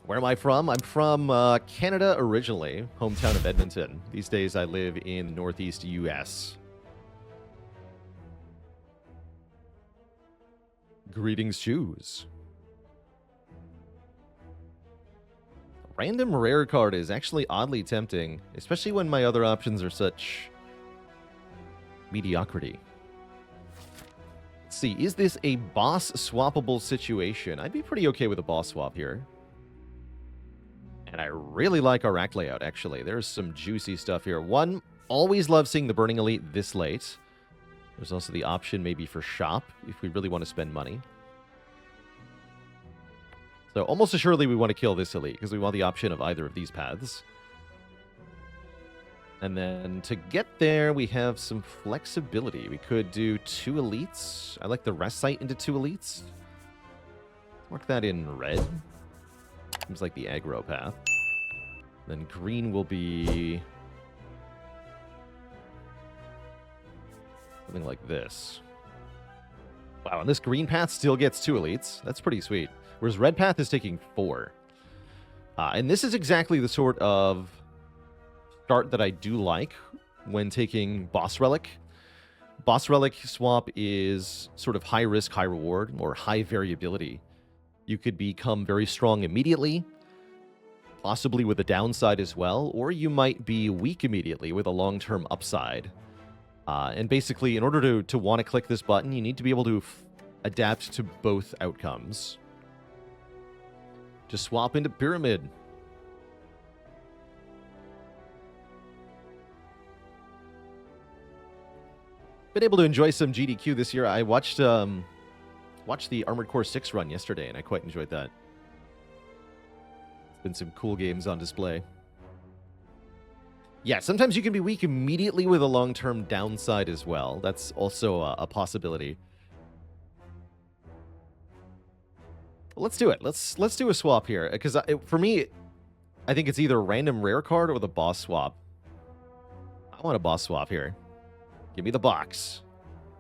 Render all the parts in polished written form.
Where am I from? I'm from Canada originally, hometown of Edmonton. These days I live in northeast US. Greetings, shoes. Random rare card is actually oddly tempting, especially when my other options are such mediocrity. Let's see, is this a boss swappable situation? I'd be pretty okay with a boss swap here. And I really like our rack layout, actually. There's some juicy stuff here. One, always love seeing the Burning Elite this late. There's also the option maybe for shop, if we really want to spend money. So almost assuredly we want to kill this Elite, because we want the option of either of these paths. And then to get there, we have some flexibility. We could do 2 Elites. I like the rest site into 2 Elites. Mark that in red. Seems like the aggro path. Then green will be something like this. Wow, and this green path still gets 2 Elites. That's pretty sweet. Whereas red path is taking 4. And this is exactly the sort of start that I do like when taking Boss Relic. Boss Relic swap is sort of high risk, high reward, or high variability. You could become very strong immediately, possibly with a downside as well, or you might be weak immediately with a long-term upside. And basically, in order to want to click this button, you need to be able to adapt to both outcomes. Just swap into Pyramid. Been able to enjoy some GDQ this year. I watched the Armored Core 6 run yesterday, and I quite enjoyed that. It's been some cool games on display. Yeah, sometimes you can be weak immediately with a long-term downside as well. That's also a possibility. Well, let's do it. Let's do a swap here, because for me, I think it's either a random rare card or the boss swap. I want a boss swap here. Give me the box.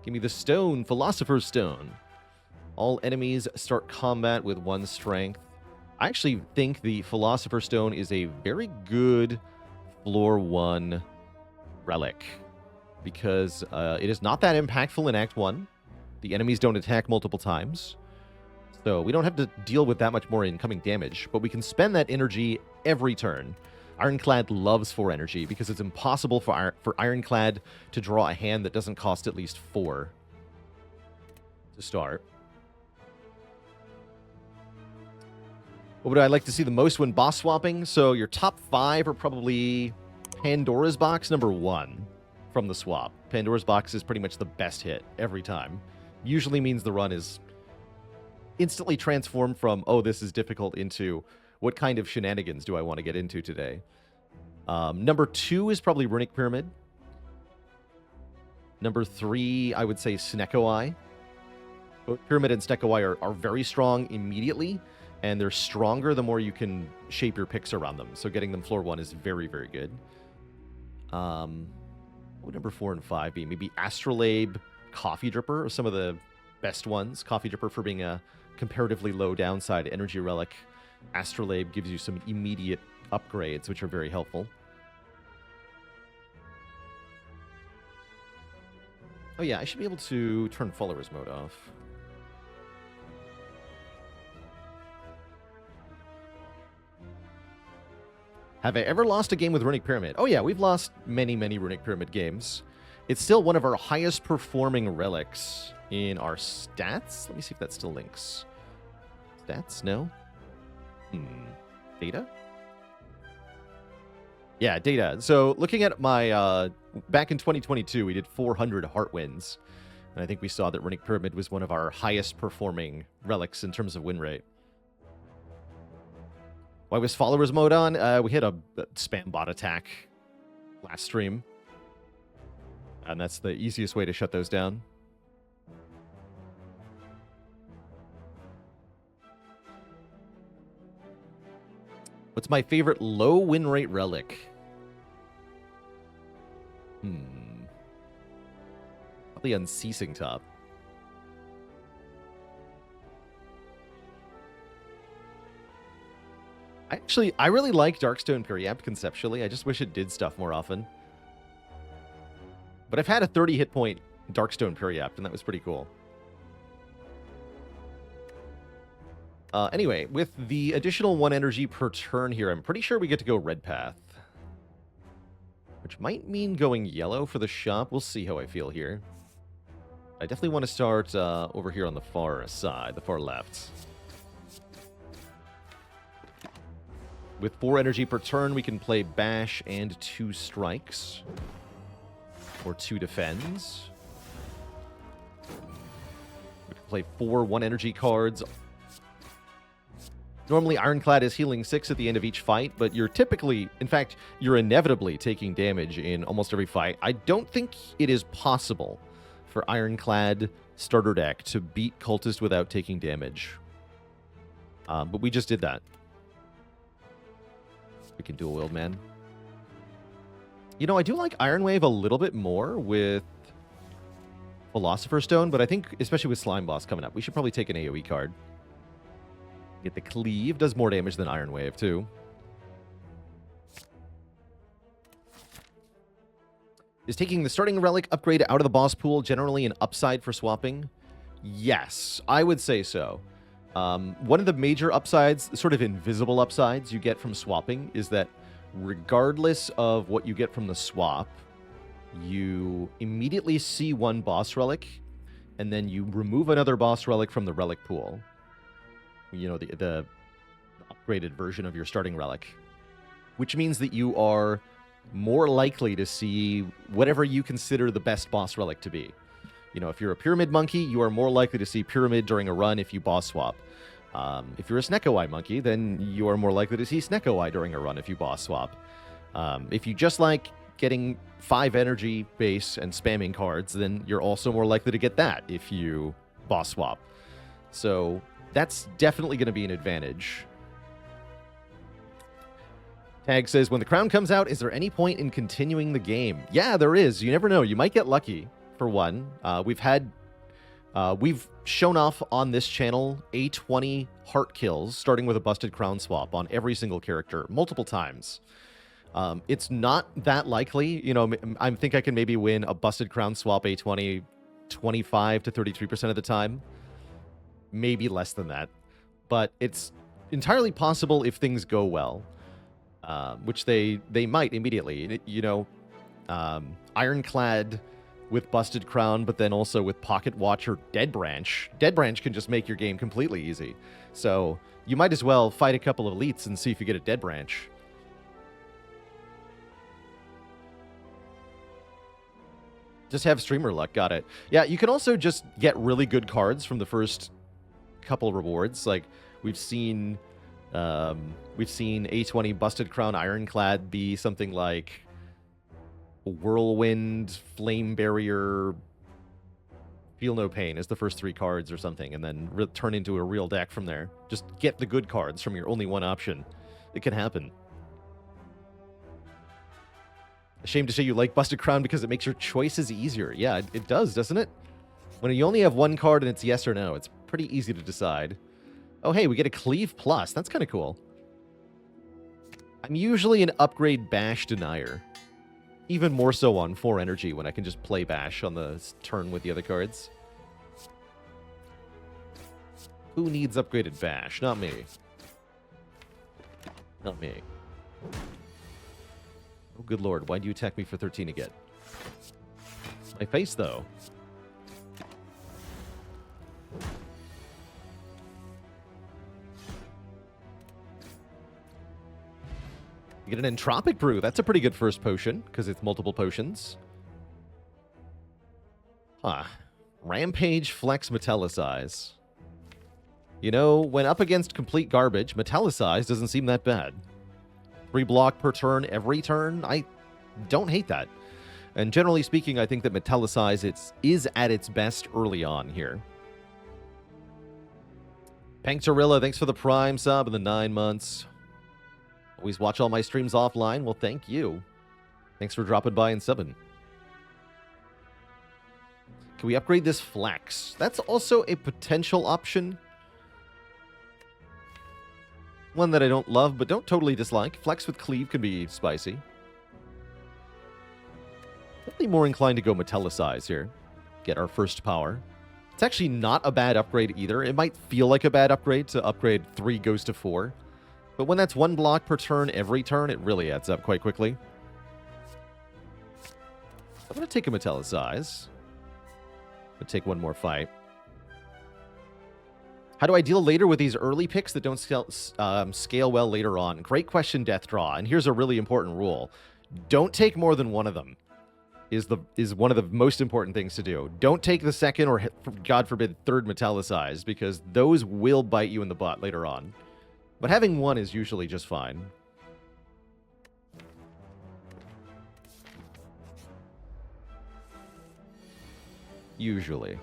Give me the stone, Philosopher's Stone. All enemies start combat with 1 strength. I actually think the Philosopher's Stone is a very good floor 1 relic, because it is not that impactful in Act 1. The enemies don't attack multiple times, so we don't have to deal with that much more incoming damage, but we can spend that energy every turn. Ironclad loves 4 energy, because it's impossible for Ironclad to draw a hand that doesn't cost at least 4 to start. What would I like to see the most when boss swapping? So your top 5 are probably Pandora's Box number 1 from the swap. Pandora's Box is pretty much the best hit every time. Usually means the run is instantly transformed from, oh, this is difficult, into what kind of shenanigans do I want to get into today? Number 2 is probably Runic Pyramid. Number 3, I would say Snecko Eye. Both Pyramid and Snecko Eye are very strong immediately, and they're stronger the more you can shape your picks around them. So getting them floor 1 is very, very good. What would number 4 and 5 be? Maybe Astrolabe, Coffee Dripper are some of the best ones. Coffee Dripper for being a comparatively low downside energy relic. Astrolabe gives you some immediate upgrades, which are very helpful. Oh yeah, I should be able to turn followers mode off. Have I ever lost a game with Runic Pyramid? Oh yeah, we've lost many, many Runic Pyramid games. It's still one of our highest performing relics in our stats. Let me see if that still links. Stats? No? Data? Yeah, data. So looking at my, back in 2022, we did 400 heart wins. And I think we saw that Runic Pyramid was one of our highest performing relics in terms of win rate. Why was followers mode on? We hit a spam bot attack last stream. And that's the easiest way to shut those down. What's my favorite low win rate relic? Probably Unceasing Top. I really like Darkstone Periapt conceptually. I just wish it did stuff more often. But I've had a 30 hit point Darkstone Periapt, and that was pretty cool. Anyway, with the additional 1 energy per turn here, I'm pretty sure we get to go red path. Which might mean going yellow for the shop. We'll see how I feel here. I definitely want to start over here on the far side, the far left. With 4 energy per turn, we can play Bash and 2 Strikes. Or 2 Defends. We can play 4 1 energy cards. Normally, Ironclad is healing 6 at the end of each fight, but you're typically, in fact, you're inevitably taking damage in almost every fight. I don't think it is possible for Ironclad starter deck to beat Cultist without taking damage. But we just did that. We can dual wield, man. You know, I do like Iron Wave a little bit more with Philosopher's Stone, but I think, especially with Slime Boss coming up, we should probably take an AoE card. Get the Cleave. Does more damage than Iron Wave, too. Is taking the starting relic upgrade out of the boss pool generally an upside for swapping? Yes, I would say so. One of the major upsides, sort of invisible upsides you get from swapping is that regardless of what you get from the swap, you immediately see 1 boss relic, and then you remove another boss relic from the relic pool. You know, the upgraded version of your starting relic. Which means that you are more likely to see whatever you consider the best boss relic to be. You know, if you're a Pyramid Monkey, you are more likely to see Pyramid during a run if you boss swap. If you're a Snecko-Eye Monkey, then you are more likely to see Snecko-Eye during a run if you boss swap. If you just like getting 5 energy base and spamming cards, then you're also more likely to get that if you boss swap. So that's definitely going to be an advantage. Tag says, when the crown comes out, is there any point in continuing the game? Yeah, there is. You never know. You might get lucky, for one. We've shown off on this channel A20 heart kills, starting with a busted crown swap on every single character, multiple times. It's not that likely. You know, I think I can maybe win a busted crown swap A20 25 to 33% of the time. Maybe less than that. But it's entirely possible if things go well. Which they might immediately. You know, Ironclad with Busted Crown, but then also with Pocket Watch or Dead Branch. Dead Branch can just make your game completely easy. So you might as well fight a couple of elites and see if you get a Dead Branch. Just have streamer luck. Got it. Yeah, you can also just get really good cards from the first couple rewards. Like, we've seen A20 Busted Crown Ironclad be something like Whirlwind, Flame Barrier, Feel No Pain as the first 3 cards or something, and then turn into a real deck from there. Just get the good cards from your only one option. It can happen. Ashamed to say you like Busted Crown because it makes your choices easier. Yeah, it does, doesn't it? When you only have one card and it's yes or no, it's pretty easy to decide. Oh, hey, we get a Cleave Plus. That's kind of cool. I'm usually an upgrade Bash denier. Even more so on 4 energy when I can just play Bash on the turn with the other cards. Who needs upgraded Bash? Not me. Not me. Oh, good lord. Why do you attack me for 13 again? My face, though. You get an Entropic Brew. That's a pretty good first potion, because it's multiple potions. Huh. Rampage Flex Metallicize. You know, when up against complete garbage, Metallicize doesn't seem that bad. 3 block per turn every turn. I don't hate that. And generally speaking, I think that Metallicize is at its best early on here. Panktorilla, thanks for the Prime sub and the 9 months. Always watch all my streams offline. Well, thank you. Thanks for dropping by and subbing. Can we upgrade this Flex? That's also a potential option. one that I don't love, but don't totally dislike. Flex with Cleave can be spicy. Definitely more inclined to go Metallicize here. Get our first power. It's actually not a bad upgrade either. It might feel like a bad upgrade to upgrade 3 goes to 4. But when that's 1 block per turn every turn, it really adds up quite quickly. I'm going to take a Metallicize. I'm going to take one more fight. How do I deal later with these early picks that don't scale well later on? Great question, Deathdraw. And here's a really important rule. Don't take more than one of them. Is one of the most important things to do. Don't take the second or, God forbid, third Metallicize, because those will bite you in the butt later on. But having one is usually just fine. Usually.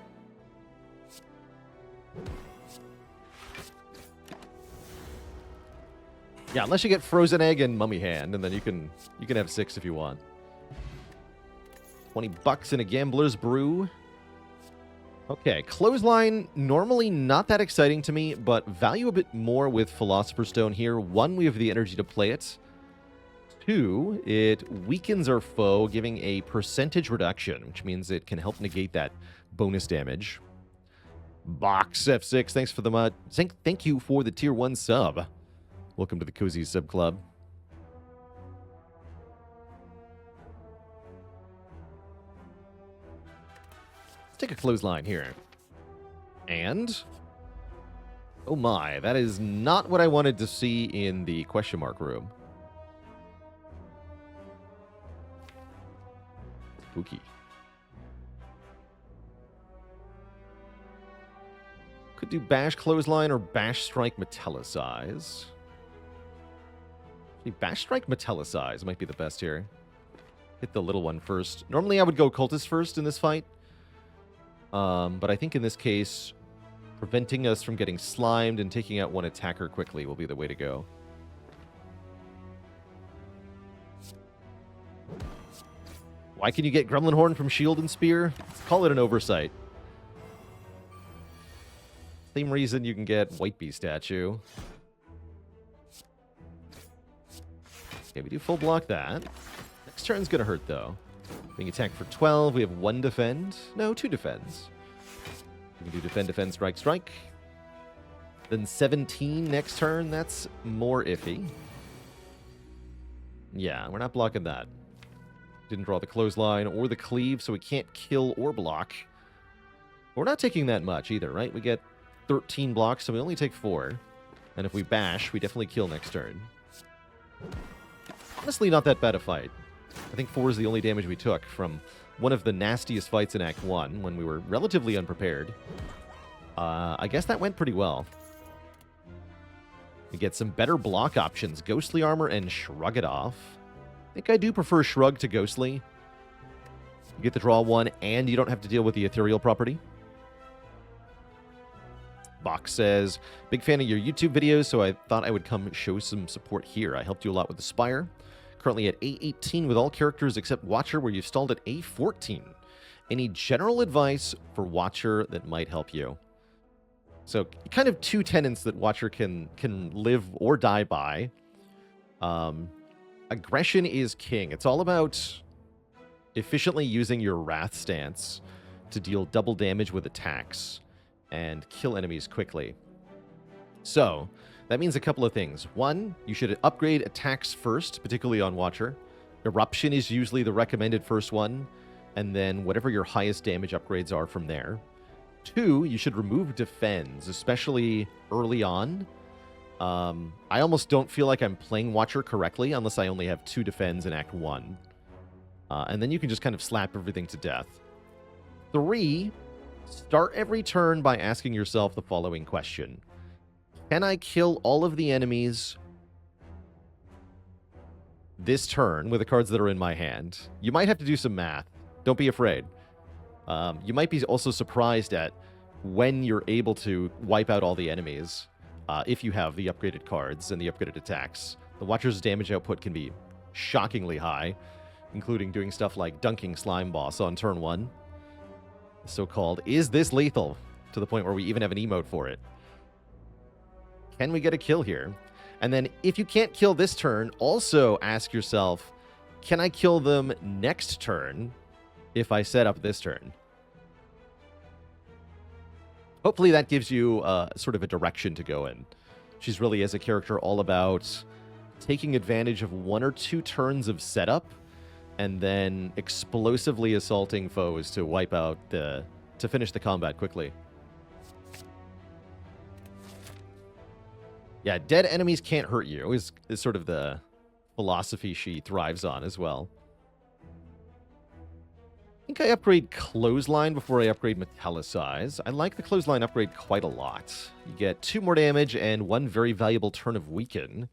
Yeah, unless you get Frozen Egg and Mummy Hand, and then you can have 6 if you want. 20 bucks in a Gambler's Brew. Okay, Clothesline, normally not that exciting to me, but value a bit more with Philosopher's Stone here. 1, we have the energy to play it. 2, it weakens our foe, giving a percentage reduction, which means it can help negate that bonus damage. Box F6, thanks for the thank you for the tier 1 sub. Welcome to the Cozy Sub Club. Let's take a Clothesline here. And... oh my, that is not what I wanted to see in the question mark room. Spooky. Could do Bash Clothesline or Bash Strike Metallicize. Bash Strike Metallicize might be the best here. Hit the little one first. Normally I would go Cultist first in this fight. But I think in this case, preventing us from getting slimed and taking out one attacker quickly will be the way to go. Why can you get Gremlin Horn from Shield and Spear? Let's call it an oversight. Same reason you can get White Bee Statue. Okay, we do full block that. Next turn's gonna hurt, though. Being attacked for 12, we have 1 defend. No, 2 defends. We can do defend, defend, strike, strike. Then 17 next turn, that's more iffy. Yeah, we're not blocking that. Didn't draw the Clothesline or the Cleave, so we can't kill or block. We're not taking that much either, right? We get 13 blocks, so we only take 4. And if we bash, we definitely kill next turn. Honestly, not that bad a fight. I think 4 is the only damage we took from one of the nastiest fights in Act 1 when we were relatively unprepared. I guess that went pretty well. We get some better block options. Ghostly Armor and Shrug It Off. I think I do prefer Shrug to Ghostly. You get to draw 1 and you don't have to deal with the Ethereal property. Box says, big fan of your YouTube videos, so I thought I would come show some support here. I helped you a lot with the Spire. Currently at A18 with all characters except Watcher, where you've stalled at A14. Any general advice for Watcher that might help you? So, kind of 2 tenets that Watcher can live or die by. Aggression is king. It's all about efficiently using your Wrath stance to deal double damage with attacks and kill enemies quickly. So, that means a couple of things. 1, you should upgrade attacks first, particularly on Watcher. Eruption is usually the recommended first one, and then whatever your highest damage upgrades are from there. 2, you should remove defends, especially early on. I almost don't feel like I'm playing Watcher correctly unless I only have 2 defends in Act 1. And then you can just kind of slap everything to death. 3, start every turn by asking yourself the following question. Can I kill all of the enemies this turn with the cards that are in my hand? You might have to do some math. Don't be afraid. You might be also surprised at when you're able to wipe out all the enemies if you have the upgraded cards and the upgraded attacks. The Watcher's damage output can be shockingly high, including doing stuff like dunking Slime Boss on turn 1. The so-called, is this lethal? To the point where we even have an emote for it. Can we get a kill here? And then if you can't kill this turn, also ask yourself, can I kill them next turn if I set up this turn? Hopefully that gives you sort of a direction to go in. She's really, as a character, all about taking advantage of 1 or 2 turns of setup and then explosively assaulting foes to wipe out to finish the combat quickly. Yeah, dead enemies can't hurt you is sort of the philosophy she thrives on as well. I think I upgrade Clothesline before I upgrade Metallicize. I like the Clothesline upgrade quite a lot. You get 2 more damage and 1 very valuable turn of Weaken.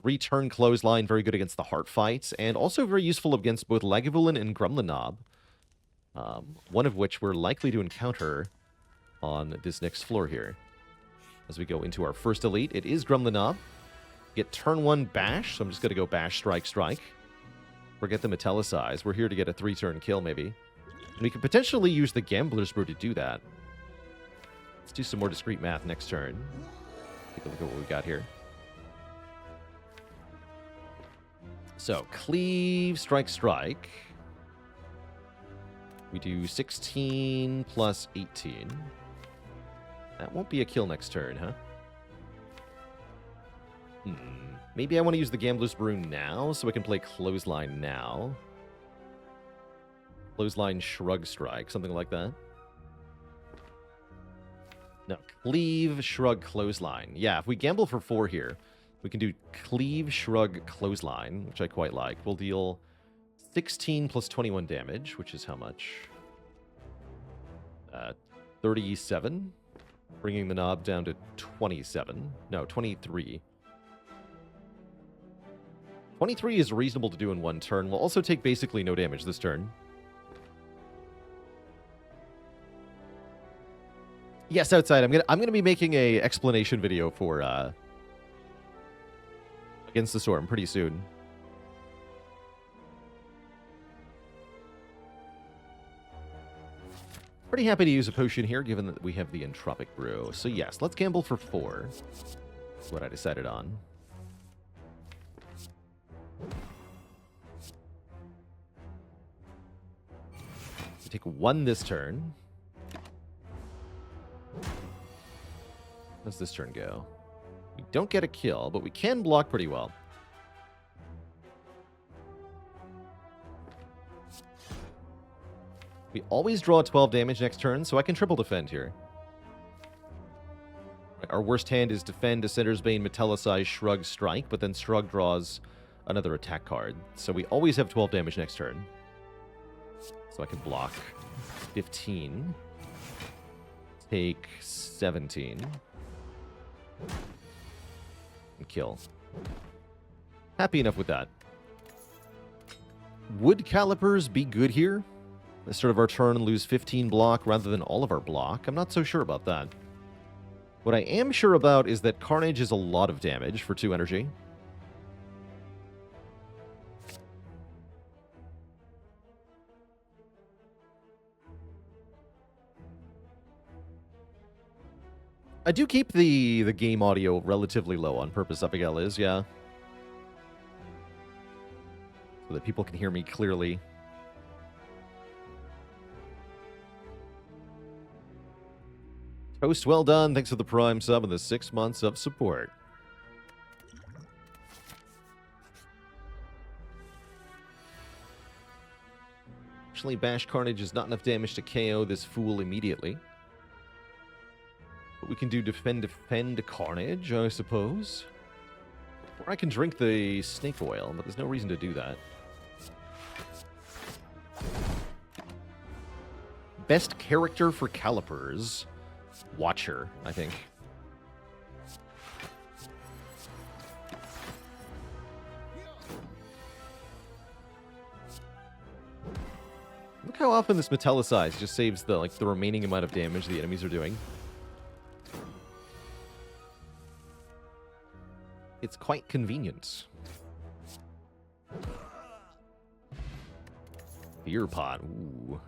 3-turn Clothesline, very good against the heart fights, and also very useful against both Lagavulin and Gremlinob. One of which we're likely to encounter on this next floor here. As we go into our first elite, it is Gremlinob. Get turn 1 Bash, so I'm just going to go Bash, Strike, Strike. Forget the Metallicize. We're here to get a 3-turn kill, maybe. And we could potentially use the Gambler's Brew to do that. Let's do some more discrete math next turn. Take a look at what we got here. So, Cleave, Strike, Strike. We do 16 plus 18. That won't be a kill next turn, huh? Maybe I want to use the Gambler's Brew now, so I can play Clothesline now. Clothesline, Shrug, Strike, something like that. No, Cleave, Shrug, Clothesline. Yeah, if we gamble for 4 here, we can do Cleave, Shrug, Clothesline, which I quite like. We'll deal 16 plus 21 damage, which is how much? 37. Bringing the knob down to 27. No, 23. 23 is reasonable to do in 1 turn. We'll also take basically no damage this turn. Yes, outside. I'm gonna be making a explanation video for Against the Storm pretty soon. Pretty happy to use a potion here, given that we have the Entropic Brew. So yes, let's gamble for 4. That's what I decided on. We take 1 this turn. How does this turn go? We don't get a kill, but we can block pretty well. We always draw 12 damage next turn, so I can triple defend here. Our worst hand is Defend, Descender's Bane, Metallicize, Shrug, Strike, but then Shrug draws another attack card. So we always have 12 damage next turn. So I can block 15. Take 17. And kill. Happy enough with that. Would Calipers be good here? Let's start of our turn and lose 15 block rather than all of our block. I'm not so sure about that. What I am sure about is that Carnage is a lot of damage for 2 energy. I do keep the game audio relatively low on purpose, Abigail is, yeah. So that people can hear me clearly. Toast, well done. Thanks for the Prime sub and the 6 months of support. Actually, Bash Carnage is not enough damage to KO this fool immediately. But we can do Defend Carnage, I suppose. Or I can drink the snake oil, but there's no reason to do that. Best character for Calipers. Watcher, I think. Look how often this Metallicize just saves the remaining amount of damage the enemies are doing. It's quite convenient. Beer pot, ooh.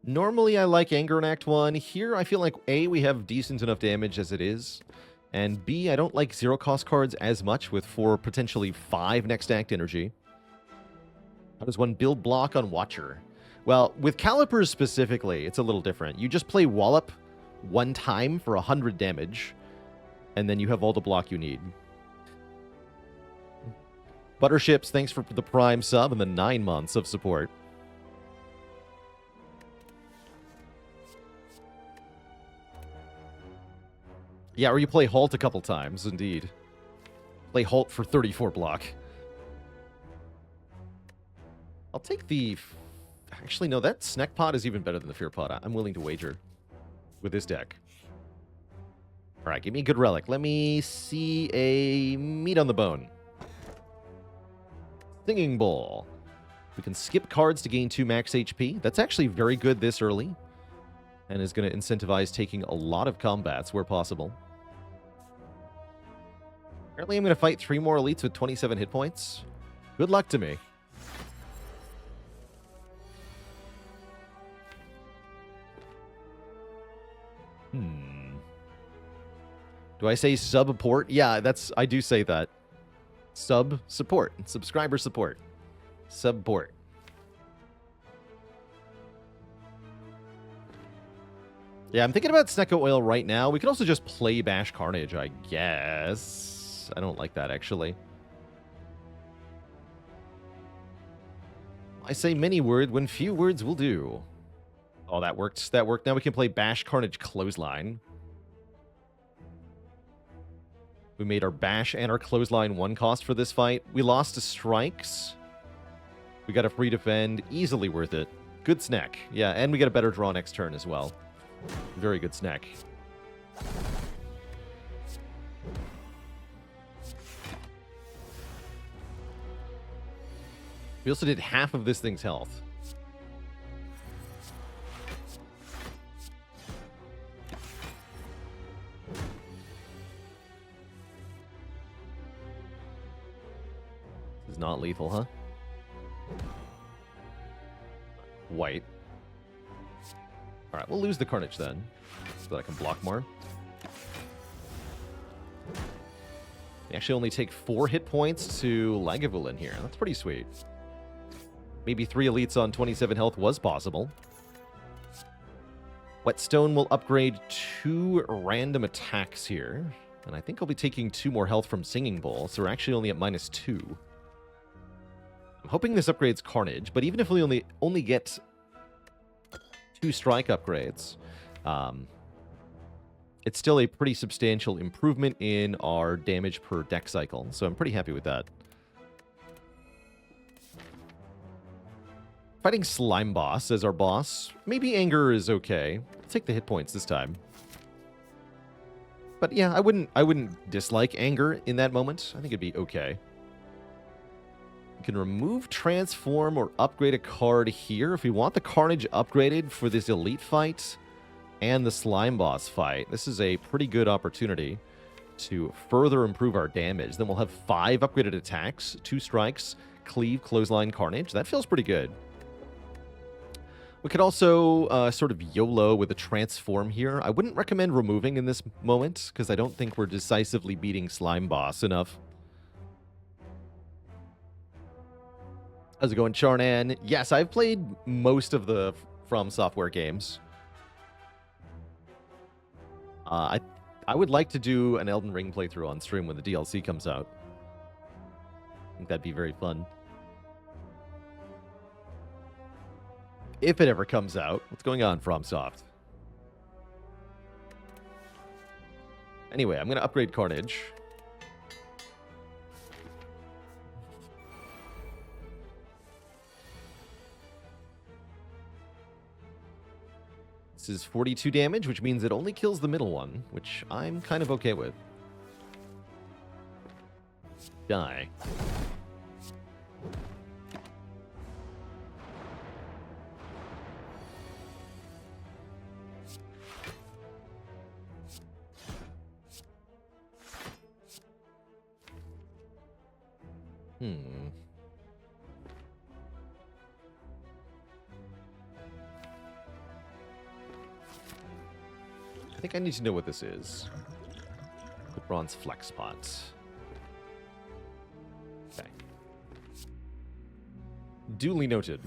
Normally, I like Anger in Act 1. Here, I feel like, A, we have decent enough damage as it is, And B, I don't like zero-cost cards as much with 4, potentially 5 next act energy. How does one build block on Watcher? Well, with Calipers specifically, it's a little different. You just play Wallop one time for 100 damage, and then you have all the block you need. Butterships, thanks for the Prime sub and the 9 months of support. Yeah, or you play Halt a couple times, indeed. Play Halt for 34 block. I'll take the... Actually, no, that Snack Pot is even better than the Fear Pot. I'm willing to wager with this deck. All right, give me a good relic. Let me see a meat on the bone. Singing Bowl. We can skip cards to gain 2 max HP. That's actually very good this early, and is going to incentivize taking a lot of combats where possible. Apparently, I'm going to fight 3 more elites with 27 hit points. Good luck to me. Do I say sub-support? Yeah, I do say that. Sub-support. Subscriber support. Sub-port. Yeah, I'm thinking about Snecko Oil right now. We could also just play Bash Carnage, I guess. I don't like that, actually. I say many words when few words will do. Oh, that worked. That worked. Now we can play Bash Carnage Clothesline. We made our Bash and our Clothesline 1 cost for this fight. We lost to Strikes. We got a free defend. Easily worth it. Good snack. Yeah, and we get a better draw next turn as well. Very good snack. We also did half of this thing's health. This is not lethal, huh? White. Alright, we'll lose the Carnage then, so that I can block more. We actually only take 4 hit points to Lagavulin here. That's pretty sweet. Maybe 3 elites on 27 health was possible. Whetstone will upgrade 2 random attacks here. And I think I'll be taking 2 more health from Singing Bowl, so we're actually only at -2. I'm hoping this upgrades Carnage, but even if we only get 2 strike upgrades, it's still a pretty substantial improvement in our damage per deck cycle, so I'm pretty happy with that. Fighting Slime Boss as our boss. Maybe Anger is okay. I'll take the hit points this time. But yeah, I wouldn't dislike Anger in that moment. I think it'd be okay. We can remove, transform, or upgrade a card here. If we want the Carnage upgraded for this elite fight and the Slime Boss fight, this is a pretty good opportunity to further improve our damage. Then we'll have 5 upgraded attacks, 2 strikes, cleave, clothesline, Carnage. That feels pretty good. We could also sort of YOLO with a transform here. I wouldn't recommend removing in this moment, because I don't think we're decisively beating Slime Boss enough. How's it going, Charnan? Yes, I've played most of the From Software games. I would like to do an Elden Ring playthrough on stream when the DLC comes out. I think that'd be very fun. If it ever comes out. What's going on, FromSoft? Anyway, I'm going to upgrade Carnage. This is 42 damage, which means it only kills the middle one, which I'm kind of okay with. Die. I think I need to know what this is. bronze flex pot. Okay. Duly noted.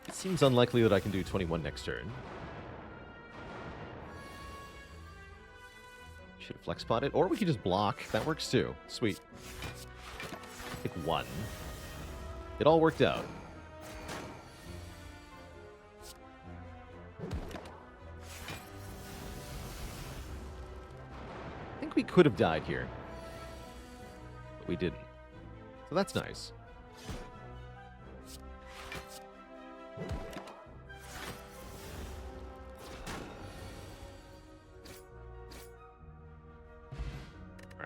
It seems unlikely that I can do 21 next turn. Should have flex potted, or we could just block. That works too. Sweet. Pick 1. It all worked out. I think we could have died here, but we didn't. So that's nice.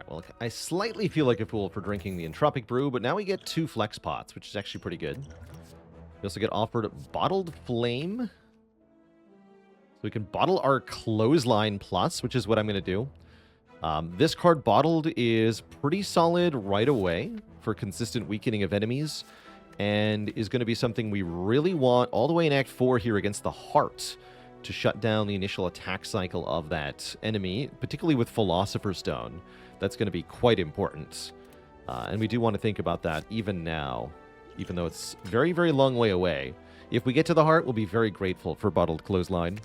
Well, I slightly feel like a fool for drinking the Entropic Brew, but now we get 2 flex pots, which is actually pretty good. We also get offered Bottled Flame. So we can bottle our Clothesline Plus, which is what I'm going to do. This card, Bottled, is pretty solid right away for consistent weakening of enemies, and is going to be something we really want all the way in Act 4 here against the Heart to shut down the initial attack cycle of that enemy, particularly with Philosopher's Stone. That's going to be quite important. And we do want to think about that even now, even though it's very, very long way away. If we get to the Heart, we'll be very grateful for Bottled Clothesline.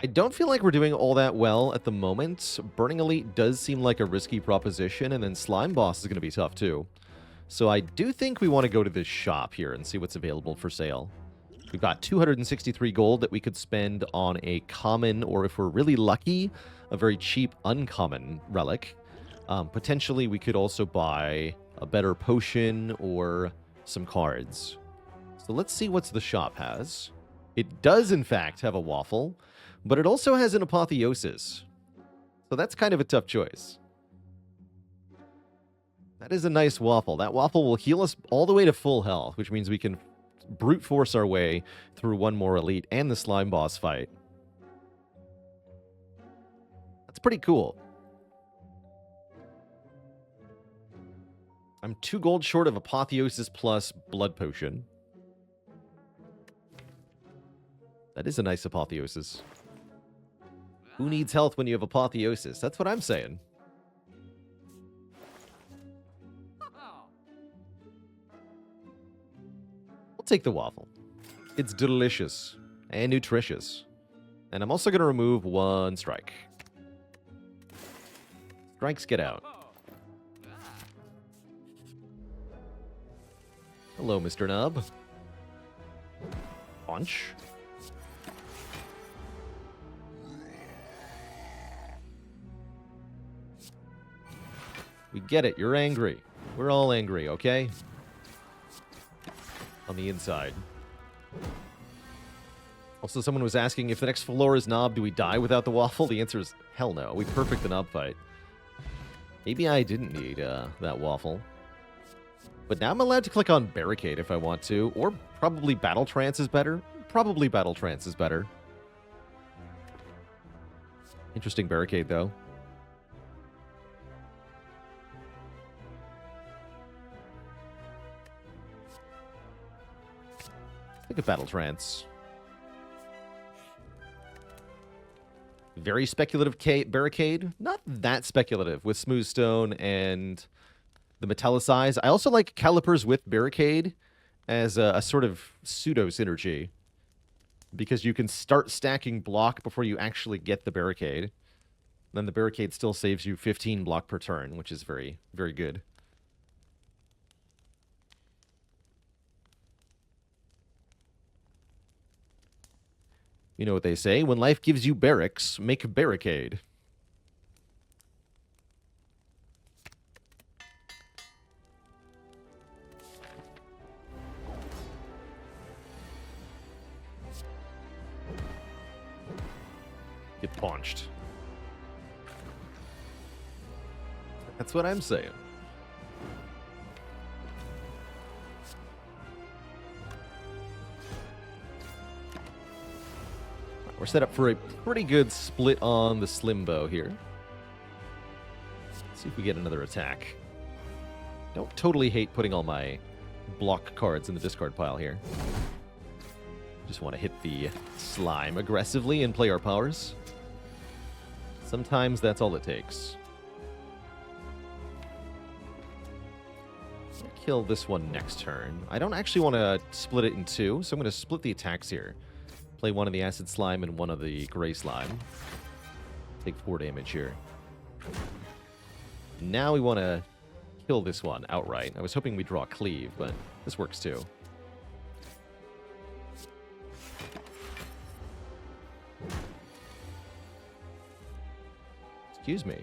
I don't feel like we're doing all that well at the moment. Burning Elite does seem like a risky proposition, and then Slime Boss is going to be tough too. So I do think we want to go to this shop here and see what's available for sale. We've got 263 gold that we could spend on a common, or if we're really lucky, a very cheap uncommon relic. Potentially, we could also buy a better potion or some cards. So let's see what the shop has. It does, in fact, have a waffle, but it also has an apotheosis. So that's kind of a tough choice. That is a nice waffle. That waffle will heal us all the way to full health, which means we can brute force our way through one more elite and the slime boss fight. That's pretty cool. I'm 2 gold short of Apotheosis plus Blood Potion. That is a nice Apotheosis. Who needs health when you have Apotheosis? That's what I'm saying. Take the waffle. It's delicious and nutritious. And I'm also going to remove 1 strike. Strikes get out. Hello, Mr. Nub. Punch. We get it. You're angry. We're all angry, okay? On the inside. Also, someone was asking if the next floor is Knob, do we die without the waffle? The answer is hell no. We perfect the Knob fight. Maybe I didn't need that waffle. But now I'm allowed to click on Barricade if I want to, or probably Battle Trance is better. Probably Battle Trance is better. Interesting Barricade, though. Think of Battle Trance. Very speculative Barricade. Not that speculative with Smooth Stone and the Metallicize. I also like Calipers with Barricade as a sort of pseudo-synergy, because you can start stacking block before you actually get the Barricade. Then the Barricade still saves you 15 block per turn, which is very, very good. You know what they say, when life gives you barracks, make a barricade. Get punched. That's what I'm saying. We're set up for a pretty good split on the Slim Bow here. Let's see if we get another attack. Don't totally hate putting all my block cards in the discard pile here. Just want to hit the slime aggressively and play our powers. Sometimes that's all it takes. Kill this one next turn. I don't actually want to split it in two, so I'm going to split the attacks here. Play one of the acid slime and one of the gray slime. Take 4 damage here. Now we want to kill this one outright. I was hoping we'd draw cleave, but this works too. Excuse me.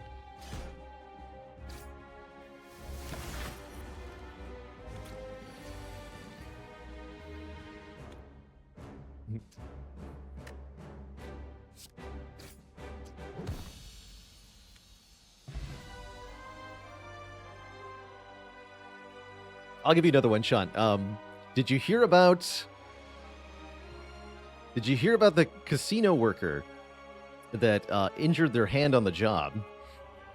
I'll give you another one, Sean. Did you hear about the casino worker that injured their hand on the job?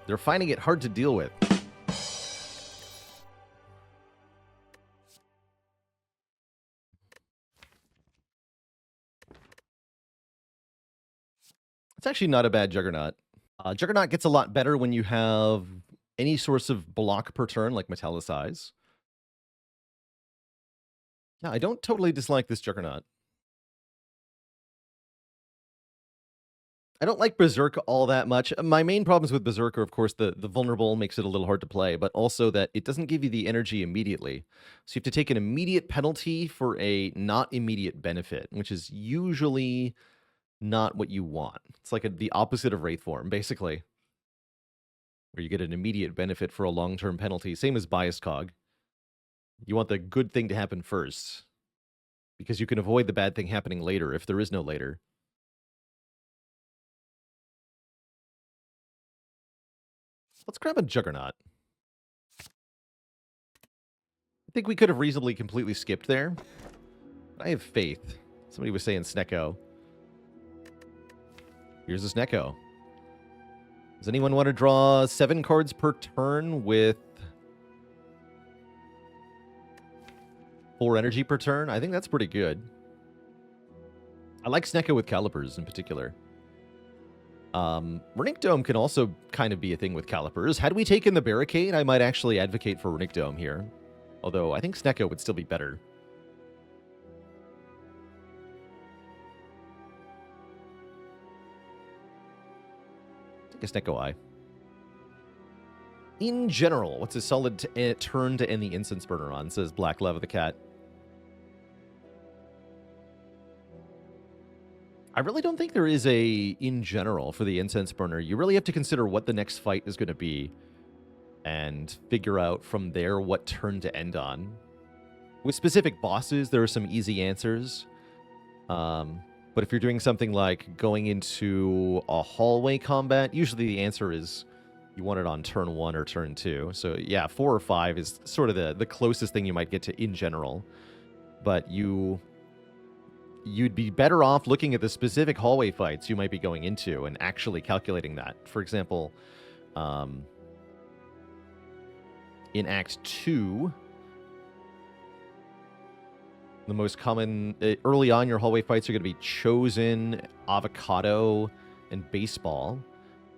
They're finding it hard to deal with. It's actually not a bad Juggernaut. Juggernaut gets a lot better when you have any source of block per turn, like Metallicize. Yeah, I don't totally dislike this Juggernaut. I don't like Berserk all that much. My main problems with Berserk are, of course, the vulnerable makes it a little hard to play, but also that it doesn't give you the energy immediately. So you have to take an immediate penalty for a not immediate benefit, which is usually not what you want. It's like the opposite of Wraith Form, basically, where you get an immediate benefit for a long-term penalty. Same as Bias Cog. You want the good thing to happen first, because you can avoid the bad thing happening later if there is no later. Let's grab a Juggernaut. I think we could have reasonably completely skipped there. But I have faith. Somebody was saying Snecko. Here's a Snecko. Does anyone want to draw 7 cards per turn with 4 energy per turn? I think that's pretty good. I like Snecko with Calipers in particular. Runic Dome can also kind of be a thing with Calipers. Had we taken the Barricade, I might actually advocate for Runic Dome here. Although I think Snecko would still be better. Take a Snecko Eye. In general, what's a solid turn to end the Incense Burner on, says Black Lava the Cat. I really don't think there is a in general for the Incense Burner. You really have to consider what the next fight is going to be and figure out from there what turn to end on. With specific bosses, there are some easy answers. But if you're doing something like going into a hallway combat, usually the answer is you want it on turn 1 or turn 2. So yeah, 4 or 5 is sort of the closest thing you might get to in general. But you'd be better off looking at the specific hallway fights you might be going into and actually calculating that. For example, in Act 2, the most common... early on, your hallway fights are going to be Chosen, Avocado, and Baseball.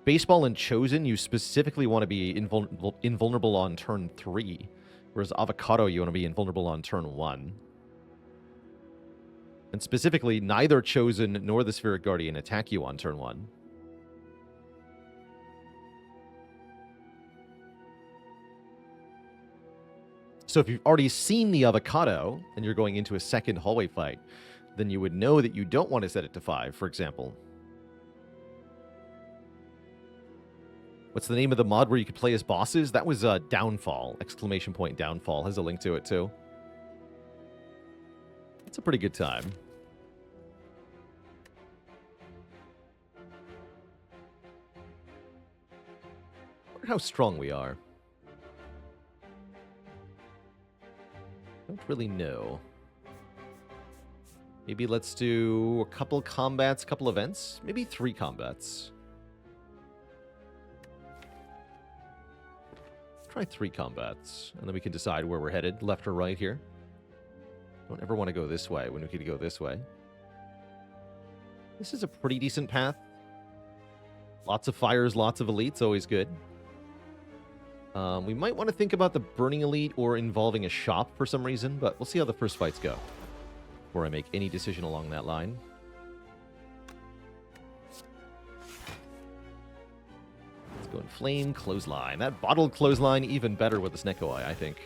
Baseball and Chosen, you specifically want to be invulnerable on turn 3, whereas Avocado, you want to be invulnerable on turn 1. And specifically, neither Chosen nor the Spheric Guardian attack you on turn 1. So if you've already seen the Avocado, and you're going into a second hallway fight, then you would know that you don't want to set it to 5, for example. What's the name of the mod where you could play as bosses? That was Downfall. Exclamation point Downfall has a link to it, too. It's a pretty good time. I wonder how strong we are. Don't really know. Maybe let's do a couple combats, couple events. Maybe 3 combats. try 3 combats, and then we can decide where we're headed, left or right here. Don't ever want to go this way when we could go this way. This is a pretty decent path. Lots of fires, lots of elites, always good. We might want to think about the Burning Elite or involving a shop for some reason, but we'll see how the first fights go before I make any decision along that line. Let's go in Flame, Clothesline. That bottled Clothesline even better with the Snekoi, I think,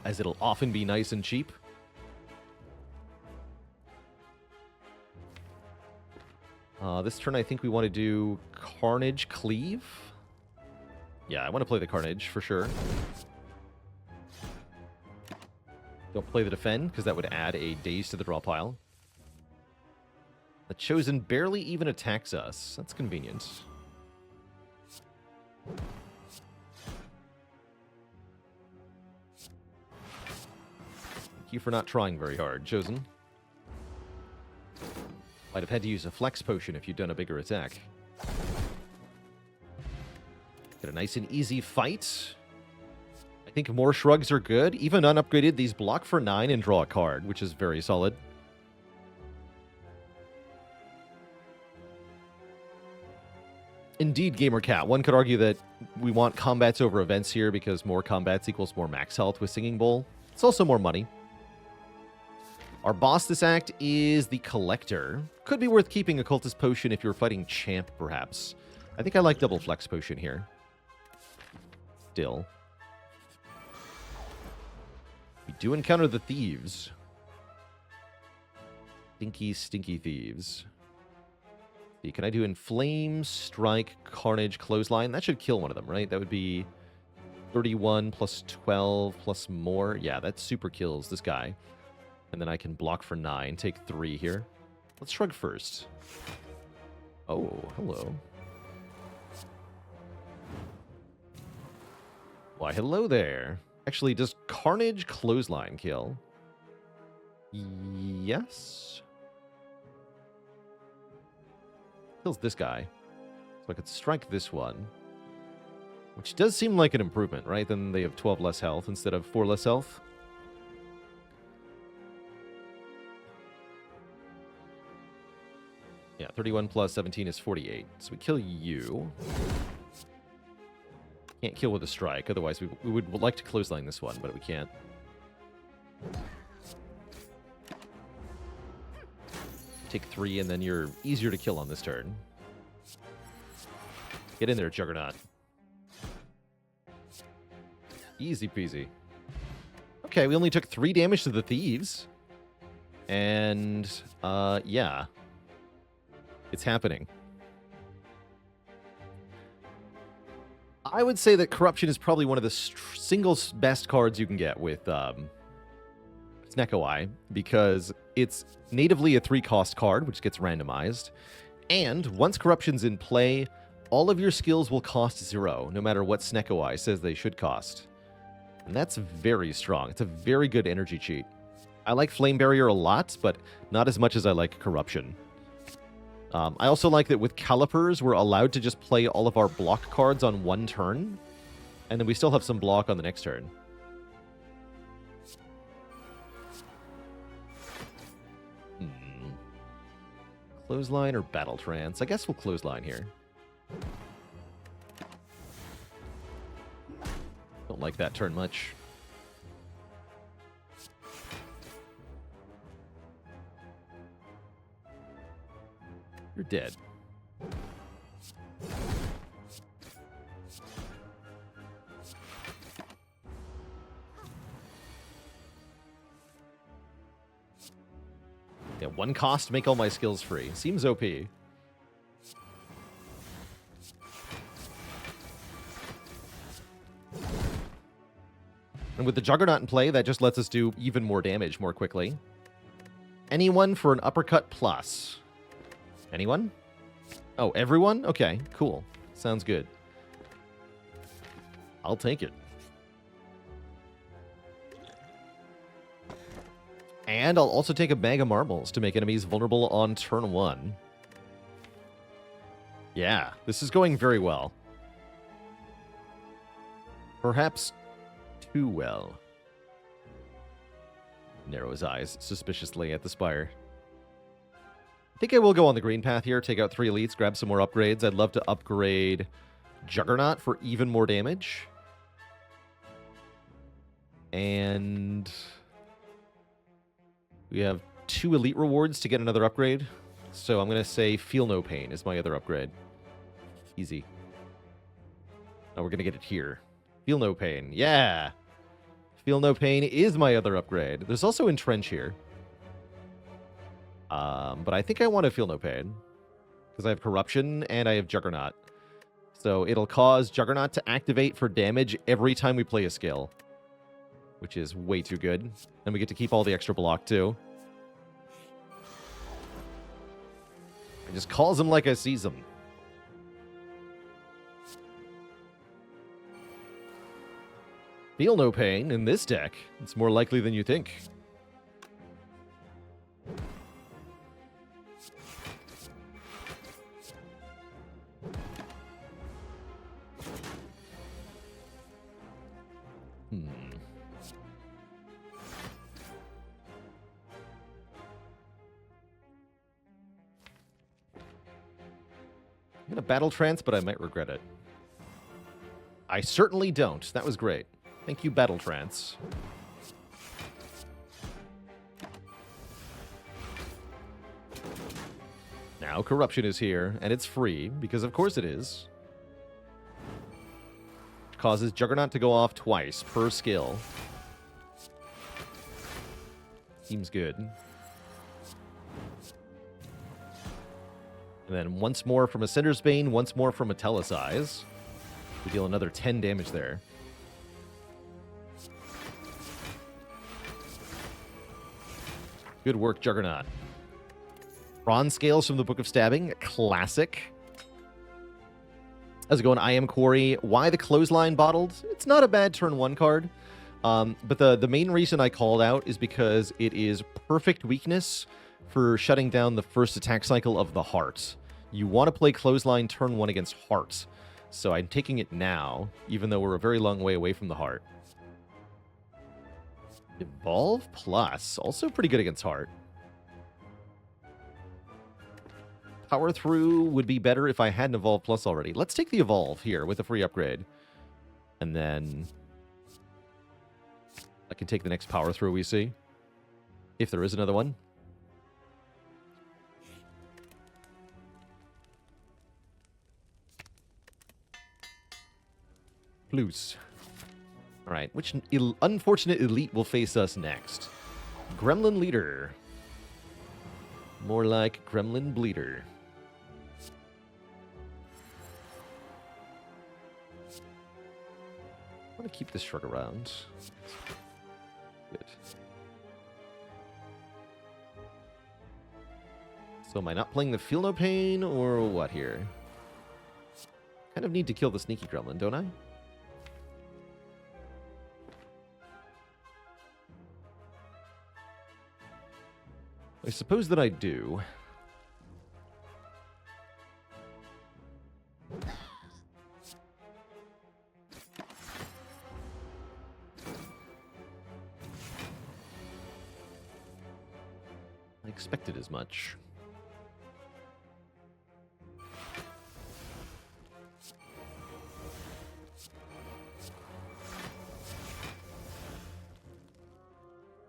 as it'll often be nice and cheap. This turn, I think we want to do Carnage Cleave. Yeah, I want to play the Carnage, for sure. Don't play the Defend, because that would add a Daze to the draw pile. The Chosen barely even attacks us. That's convenient. Thank you for not trying very hard, Chosen. Might have had to use a Flex Potion if you'd done a bigger attack. Get a nice and easy fight. I think more shrugs are good. Even unupgraded, these block for 9 and draw a card, which is very solid. Indeed, GamerCat. One could argue that we want combats over events here because more combats equals more max health with Singing Bowl. It's also more money. Our boss this act is the Collector. Could be worth keeping a Cultist Potion if you're fighting Champ, perhaps. I think I like double Flex Potion here. Still. We do encounter the Thieves. Stinky, stinky Thieves. See, can I do Inflame, Strike, Carnage, Clothesline? That should kill one of them, right? That would be 31 plus 12 plus more. Yeah, that super kills this guy. And then I can block for 9, take 3 here. Let's shrug first. Oh, hello. Why, hello there. Actually, does Carnage Clothesline kill? Yes. Kills this guy. So I could strike this one. Which does seem like an improvement, right? Then they have 12 less health instead of 4 less health. Yeah, 31 plus 17 is 48. So we kill you. Can't kill with a strike, otherwise we would like to clothesline this one, but we can't. Take 3, and then you're easier to kill on this turn. Get in there, Juggernaut. Easy peasy. Okay, we only took 3 damage to the Thieves. And, yeah. It's happening. I would say that Corruption is probably one of the single best cards you can get with Snekoi, because it's natively a 3-cost card, which gets randomized. And once Corruption's in play, all of your skills will cost 0, no matter what Snekoi says they should cost. And that's very strong. It's a very good energy cheat. I like Flame Barrier a lot, but not as much as I like Corruption. I also like that with Calipers, we're allowed to just play all of our block cards on one turn, and then we still have some block on the next turn. Clothesline or Battle Trance? I guess we'll Clothesline here. Don't like that turn much. You're dead. Yeah, 1 cost to make all my skills free. Seems OP. And with the Juggernaut in play, that just lets us do even more damage more quickly. Anyone for an uppercut plus? Anyone? Oh, everyone? Okay, cool. Sounds good. I'll take it. And I'll also take a bag of marbles to make enemies vulnerable on turn 1. Yeah, this is going very well. Perhaps too well. Narrow his eyes suspiciously at the Spire. I think I will go on the green path here, take out 3 elites, grab some more upgrades. I'd love to upgrade Juggernaut for even more damage. And we have 2 elite rewards to get another upgrade. So I'm going to say Feel No Pain is my other upgrade. Easy. Now we're going to get it here. Feel No Pain. Yeah! Feel No Pain is my other upgrade. There's also Entrench here. But I think I want to Feel No Pain. Because I have Corruption and I have Juggernaut. So it'll cause Juggernaut to activate for damage every time we play a skill. Which is way too good. And we get to keep all the extra block too. I just calls him like I sees him. Feel No Pain in this deck. It's more likely than you think. I'm going to Battle Trance, but I might regret it. I certainly don't. That was great. Thank you, Battle Trance. Now Corruption is here, and it's free, because of course it is. Causes Juggernaut to go off twice per skill. Seems good. And then once more from Ascender's Bane, once more from Metallicize. We deal another 10 damage there. Good work, Juggernaut. Bronze Scales from the Book of Stabbing. Classic. How's it going? I am Corey. Why the Clothesline bottled? It's not a bad turn 1 card. But the main reason I called out is because it is perfect weakness for shutting down the first attack cycle of the Heart. You want to play Clothesline turn 1 against Heart. So I'm taking it now, even though we're a very long way away from the Heart. Evolve Plus, also pretty good against Heart. Power Through would be better if I had an Evolve Plus already. Let's take the Evolve here with a free upgrade. And then I can take the next Power Through we see. If there is another one. Plus. Alright, which unfortunate elite will face us next? Gremlin Leader. More like Gremlin Bleeder. I want to keep this shrug around. Good. So am I not playing the Feel No Pain, or what here? Kind of need to kill the sneaky gremlin, don't I? I suppose that I do. I expected as much.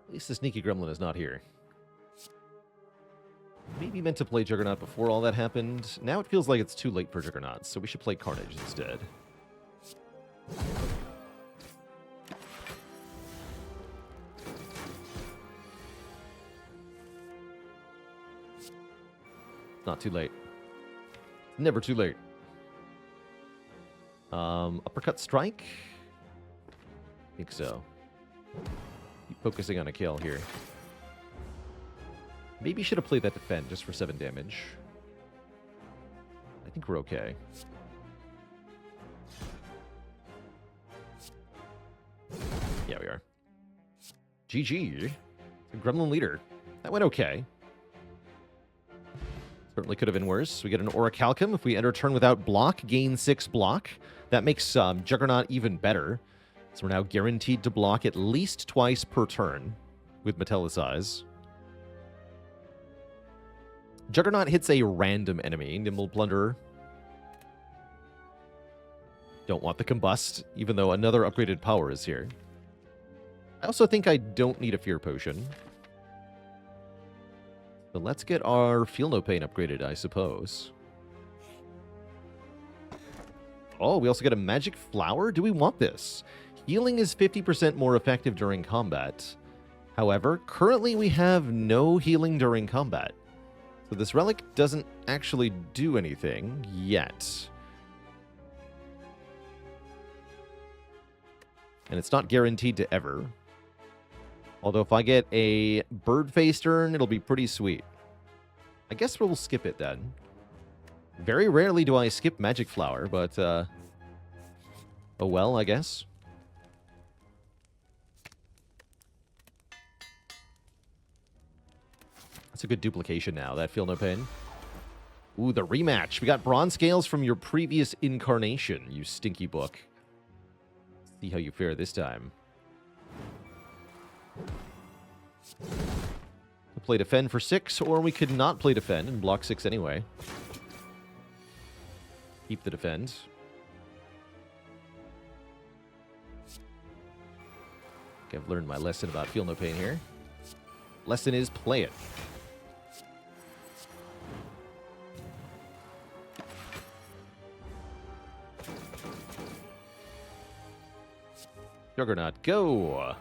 At least the sneaky gremlin is not here. Maybe meant to play Juggernaut before all that happened. Now it feels like it's too late for Juggernaut, so we should play Carnage instead. Not too late. Never too late. Uppercut Strike? I think so. Keep focusing on a kill here. Maybe should have played that Defend just for 7 damage. I think we're okay. Yeah, we are. GG. Gremlin Leader. That went okay. Certainly could have been worse. We get an Orichalcum. If we enter turn without block, gain 6 block. That makes Juggernaut even better. So we're now guaranteed to block at least twice per turn with Metallicize. Juggernaut hits a random enemy, Nimble Plunderer. Don't want the Combust, even though another upgraded power is here. I also think I don't need a Fear Potion. So let's get our Feel No Pain upgraded, I suppose. Oh, we also get a Magic Flower? Do we want this? Healing is 50% more effective during combat. However, currently we have no healing during combat. So this relic doesn't actually do anything yet. And it's not guaranteed to ever. Although if I get a bird face turn, it'll be pretty sweet. I guess we'll skip it then. Very rarely do I skip Magic Flower, but oh well, I guess. That's a good duplication now, that Feel No Pain. Ooh, the rematch. We got bronze scales from your previous incarnation, you stinky book. See how you fare this time. We'll play defend for 6, or we could not play defend and block 6 anyway. Keep the defend. Okay, I've learned my lesson about Feel No Pain here. Lesson is play it. Juggernaut, go!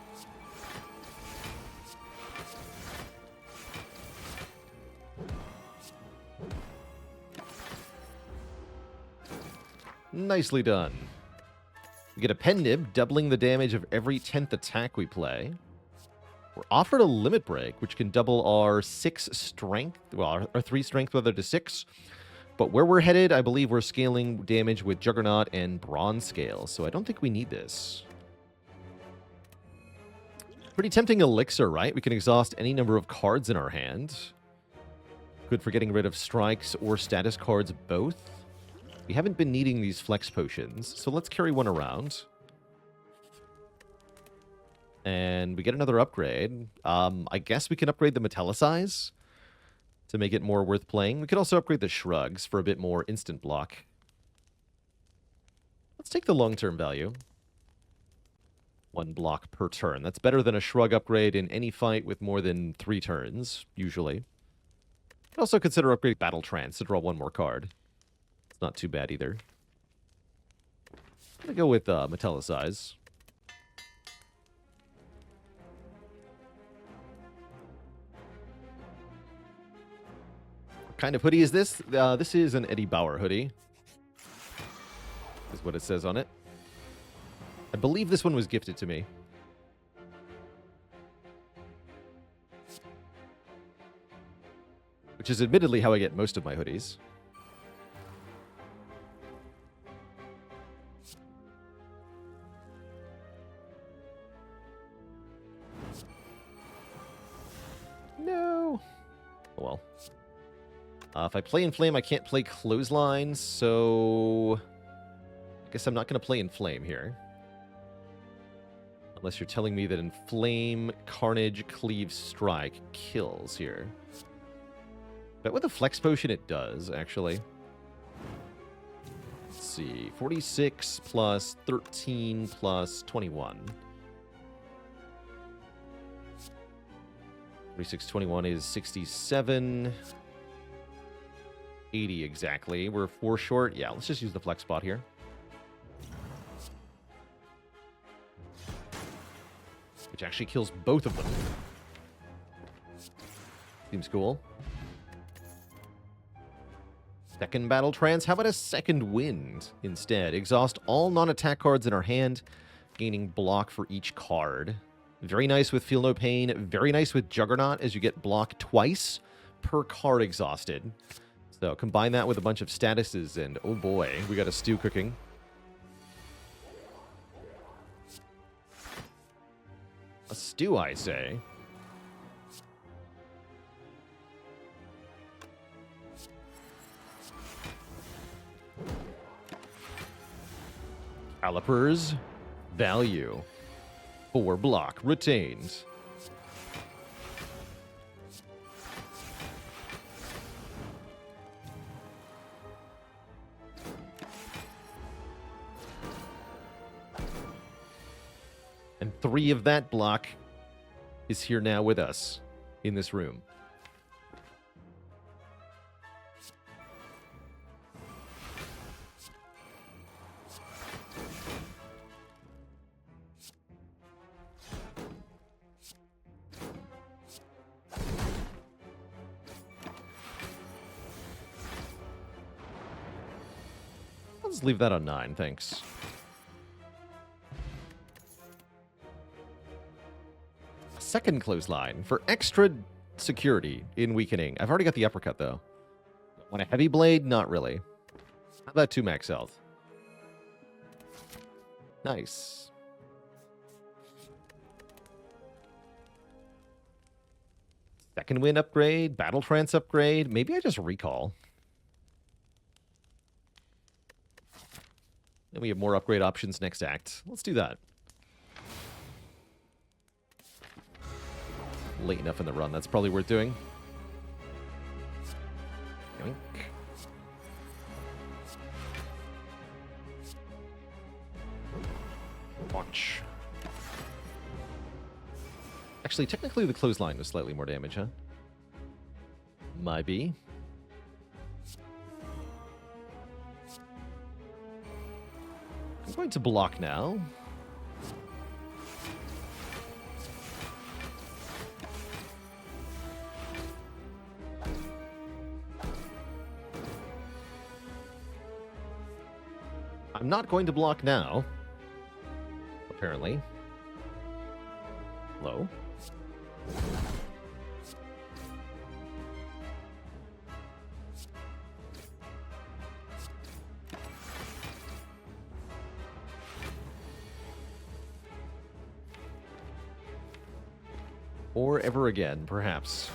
Nicely done. We get a Pen Nib, doubling the damage of every 10th attack we play. We're offered a Limit Break, which can double our 6 strength, well, our 3 strength weather to 6. But where we're headed, I believe we're scaling damage with Juggernaut and Bronze Scale, so I don't think we need this. Pretty tempting elixir, right? We can exhaust any number of cards in our hand. Good for getting rid of strikes or status cards both. We haven't been needing these flex potions, so let's carry one around. And we get another upgrade. I guess we can upgrade the Metallicize to make it more worth playing. We could also upgrade the Shrugs for a bit more instant block. Let's take the long-term value. 1 block per turn. That's better than a Shrug upgrade in any fight with more than 3 turns, usually. Could also consider upgrading Battle Trance to draw 1 more card. It's not too bad either. I'm going to go with Metallicize. What kind of hoodie is this? This is an Eddie Bauer hoodie. Is what it says on it. I believe this one was gifted to me. Which is admittedly how I get most of my hoodies. No. Oh well. If I play Inflame, I can't play Clothesline, so I guess I'm not going to play Inflame here. Unless you're telling me that Inflame, Carnage, Cleave, Strike kills here. But with a Flex Potion, it does, actually. Let's see. 46 plus 13 plus 21. 46, 21 is 67. 80 exactly. We're 4 short. Yeah, let's just use the Flex spot here. Which actually kills both of them. Seems cool. Second Battle Trance. How about a Second Wind instead? Exhaust all non-attack cards in our hand, gaining block for each card. Very nice with Feel No Pain. Very nice with Juggernaut, as you get block twice per card exhausted. So combine that with a bunch of statuses, and oh boy, we got a stew cooking. A stew, I say. Calipers. Value. 4 block. Retained. And 3 of that block is here now with us in this room. Let's leave that on 9, thanks. Second clothesline for extra security in weakening. I've already got the uppercut, though. Want a heavy blade? Not really. How about 2 max health? Nice. Second wind upgrade, battle trance upgrade. Maybe I just recall. Then we have more upgrade options next act. Let's do that. Late enough in the run. That's probably worth doing. Yoink. Launch. Actually, technically the clothesline was slightly more damage, huh? Might be. I'm going to block now. I'm not going to block now. Apparently. Low. Or ever again, perhaps.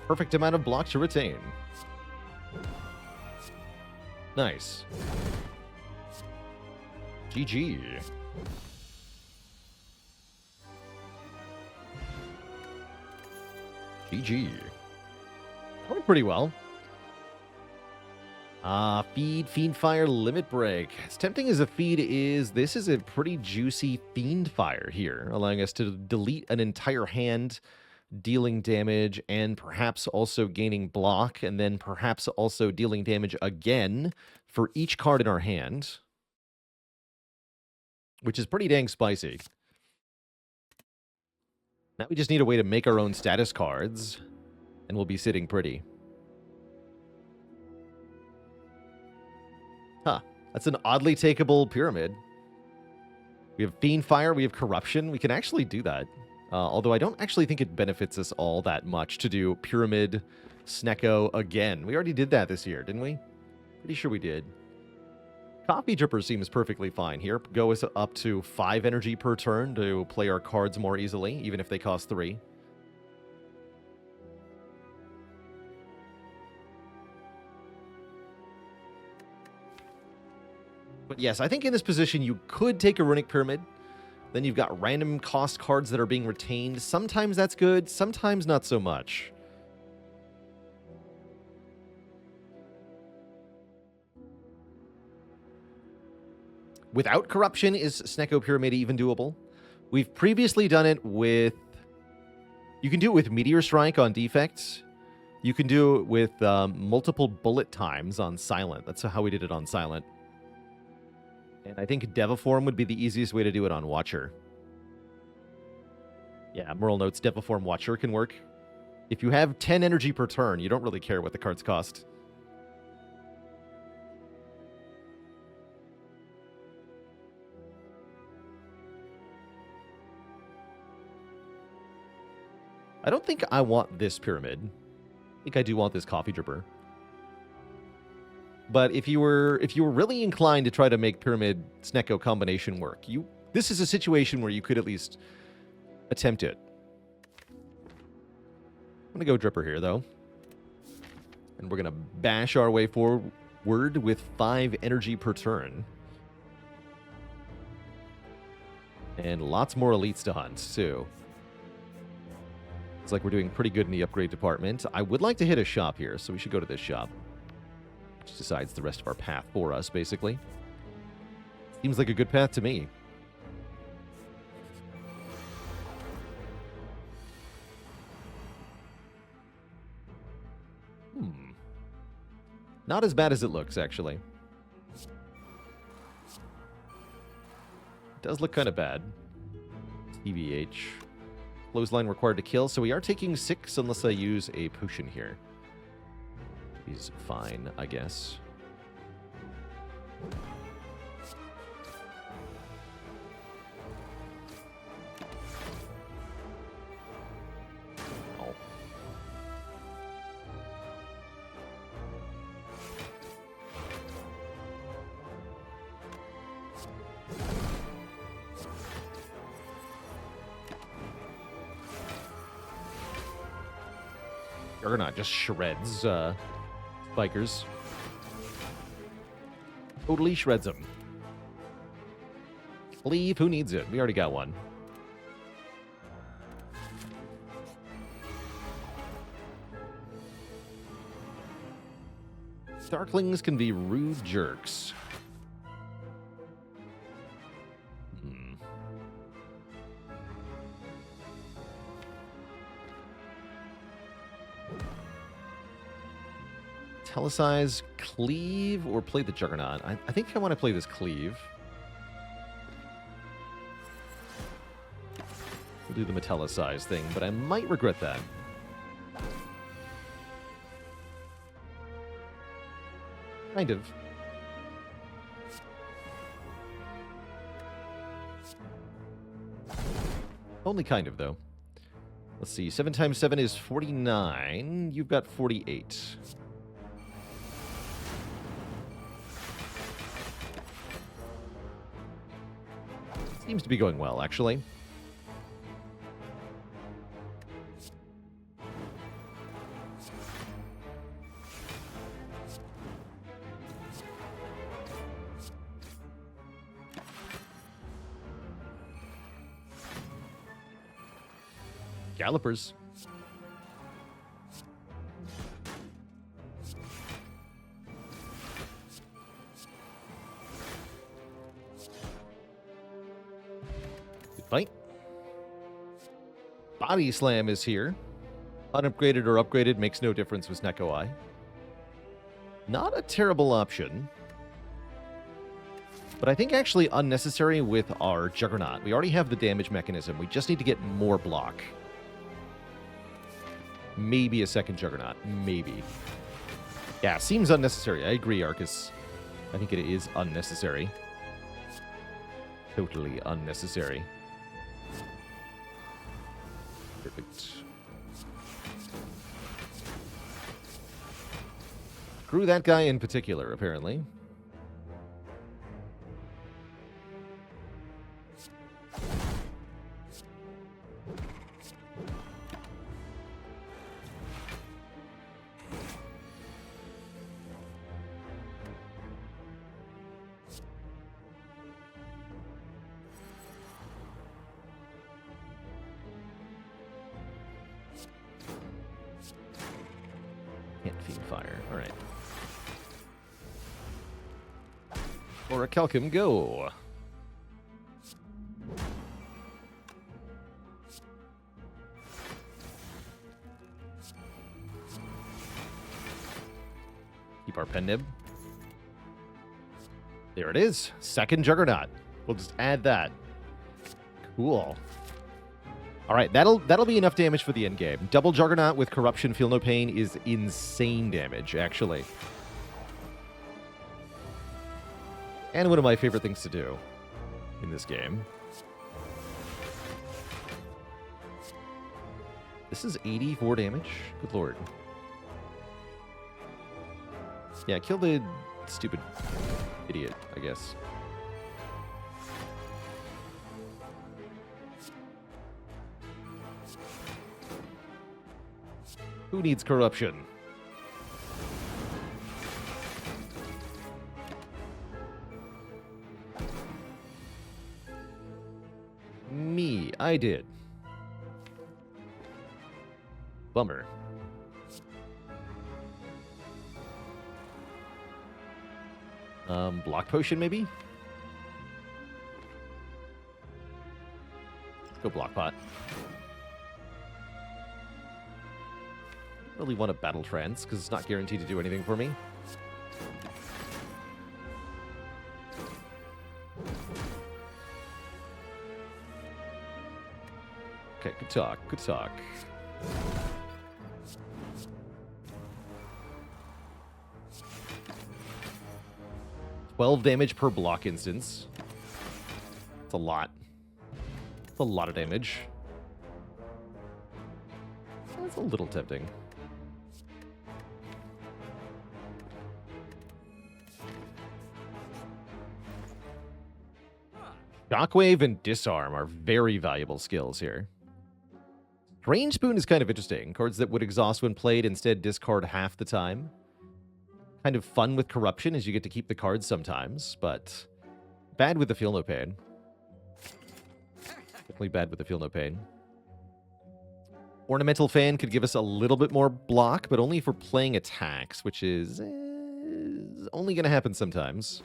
Perfect amount of block to retain. Nice. GG. GG. That went pretty well. Feed, Fiend Fire, Limit Break. As tempting as a feed is, this is a pretty juicy Fiend Fire here, allowing us to delete an entire hand, dealing damage, and perhaps also gaining block, and then perhaps also dealing damage again for each card in our hand, which is pretty dang spicy. Now we just need a way to make our own status cards, and we'll be sitting pretty. Huh. That's an oddly takeable pyramid. We have Fiend Fire, we have Corruption. We can actually do that. Although I don't actually think it benefits us all that much to do Pyramid Snecko again. We already did that this year, didn't we? Pretty sure we did. Coffee Dripper seems perfectly fine here. Go us up to 5 energy per turn to play our cards more easily, even if they cost 3. But yes, I think in this position you could take a Runic Pyramid. Then you've got random cost cards that are being retained. Sometimes that's good, sometimes not so much. Without Corruption, is Snecko Pyramid even doable? We've previously done it with... You can do it with Meteor Strike on Defects. You can do it with multiple bullet times on Silent. That's how we did it on Silent. And I think Deviform would be the easiest way to do it on Watcher. Yeah, Merle notes Deviform Watcher can work. If you have 10 energy per turn, you don't really care what the cards cost. I don't think I want this pyramid. I think I do want this Coffee Dripper. But if you were really inclined to try to make Pyramid Snecko combination work, this is a situation where you could at least attempt it. I'm gonna go Dripper here though. And we're gonna bash our way forward with 5 energy per turn. And lots more elites to hunt, too. It's like we're doing pretty good in the upgrade department. I would like to hit a shop here, so we should go to this shop. Which decides the rest of our path for us, basically. Seems like a good path to me. Not as bad as it looks, actually. It does look kind of bad. TBH. Clothesline required to kill, so we are taking 6 unless I use a potion here. He's fine, I guess. Oh. Juggernaut just shreds bikers. Totally shreds them. Leave, who needs it? We already got one. Darklings can be rude jerks. Telesize, Cleave, or play the Juggernaut? I think I want to play this Cleave. We'll do the Metallicize thing, but I might regret that. Kind of. Only kind of, though. Let's see. 7 times 7 is 49. You've got 48. Seems to be going well, actually. Gallopers. Fight. Body Slam is here. Unupgraded or upgraded makes no difference with Neko Eye. Not a terrible option. But I think actually unnecessary with our Juggernaut. We already have the damage mechanism. We just need to get more block. Maybe a second Juggernaut. Maybe. Yeah, seems unnecessary. I agree, Arcus. I think it is unnecessary. Totally unnecessary. Perfect. Screw that guy in particular, apparently. Can't feed fire. All right. Or a Calcum, go. Keep our pen nib. There it is. Second Juggernaut. We'll just add that. Cool. All right, that'll be enough damage for the end game. Double Juggernaut with Corruption, Feel No Pain is insane damage, actually. And one of my favorite things to do in this game. This is 84 damage? Good lord. Yeah, kill the stupid idiot, I guess. Who needs corruption? Me, I did. Bummer. Block potion, maybe? Go block pot. Really want a battle trance, because it's not guaranteed to do anything for me. Okay, good talk, good talk. Damage per block instance. It's a lot. It's a lot of damage. That's a little tempting. Shockwave and Disarm are very valuable skills here. Range Boon is kind of interesting. Cards that would exhaust when played instead discard half the time. Kind of fun with Corruption, as you get to keep the cards sometimes, but bad with the Feel No Pain. Definitely bad with the Feel No Pain. Ornamental Fan could give us a little bit more block, but only for playing attacks, which is only going to happen sometimes.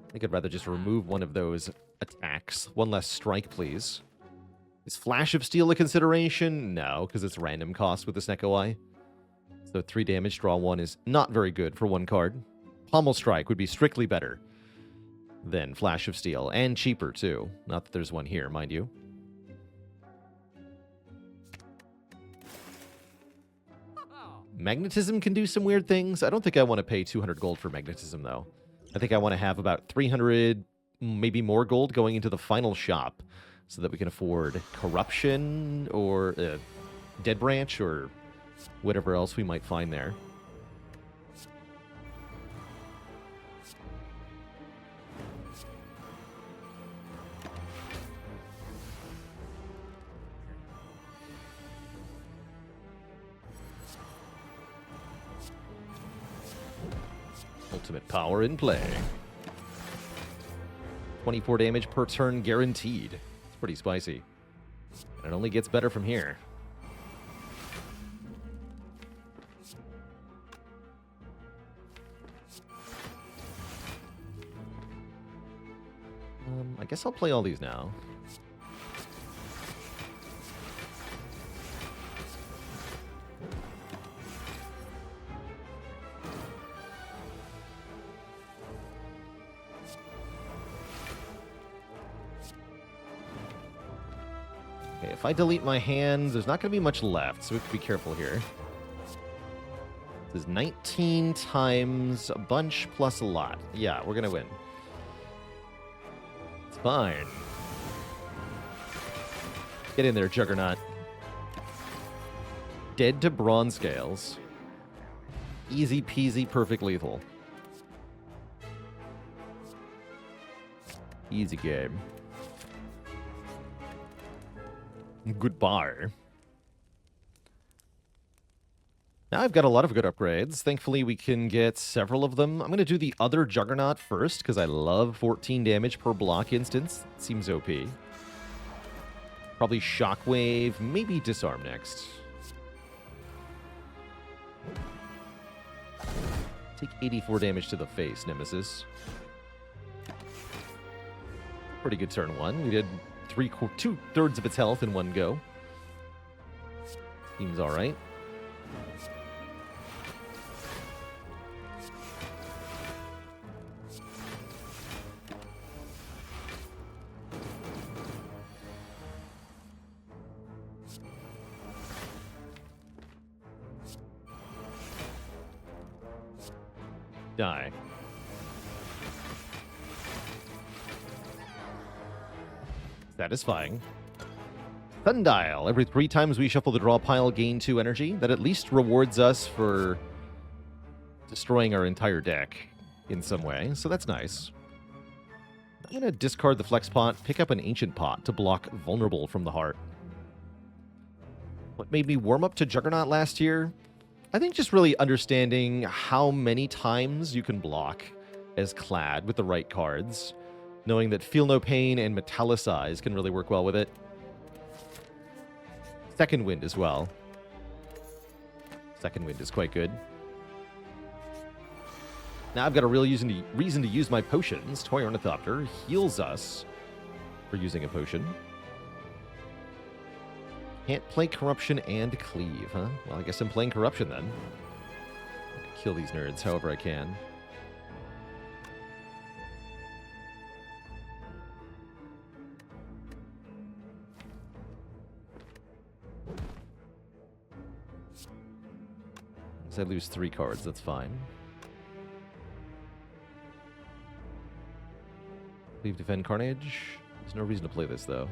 I think I'd rather just remove one of those attacks. One less strike, please. Is Flash of Steel a consideration? No, because it's random cost with the Snecko Eye. So 3 damage, draw 1 is not very good for one card. Pommel Strike would be strictly better than Flash of Steel, and cheaper too. Not that there's one here, mind you. Magnetism can do some weird things. I don't think I want to pay 200 gold for Magnetism, though. I think I want to have about 300, maybe more gold going into the final shop so that we can afford Corruption or Dead Branch or whatever else we might find there. Ultimate power in play. 24 damage per turn guaranteed. It's pretty spicy. And it only gets better from here. I guess I'll play all these now. Okay, if I delete my hand, there's not going to be much left, so we have to be careful here. This is 19 times a bunch plus a lot. Yeah, we're going to win. It's fine. Get in there, Juggernaut. Dead to Bronze Scales. Easy peasy, perfect lethal. Easy game. Goodbye. Now I've got a lot of good upgrades. Thankfully, we can get several of them. I'm going to do the other Juggernaut first, because I love 14 damage per block instance. It seems OP. Probably Shockwave, maybe Disarm next. Take 84 damage to the face, Nemesis. Pretty good turn one. We did 2/3 of its health in one go. Seems alright. Die. Satisfying. Sundial. Every 3 times we shuffle the draw pile, gain 2 energy. That at least rewards us for destroying our entire deck. in some way, so that's nice. I'm going to discard the Flex Pot, pick up an Ancient Pot to block Vulnerable from the Heart. What made me warm up to Juggernaut last year? I think just really understanding how many times you can block as Clad with the right cards. Knowing that Feel No Pain and Metallicize can really work well with it. Second Wind as well. Second Wind is quite good. Now I've got a real reason to use my potions. Toy Ornithopter heals us for using a potion. Can't play Corruption and Cleave, huh? Well, I guess I'm playing Corruption then. Kill these nerds however I can. I lose 3 cards, that's fine. Leave Defend Carnage. There's no reason to play this, though.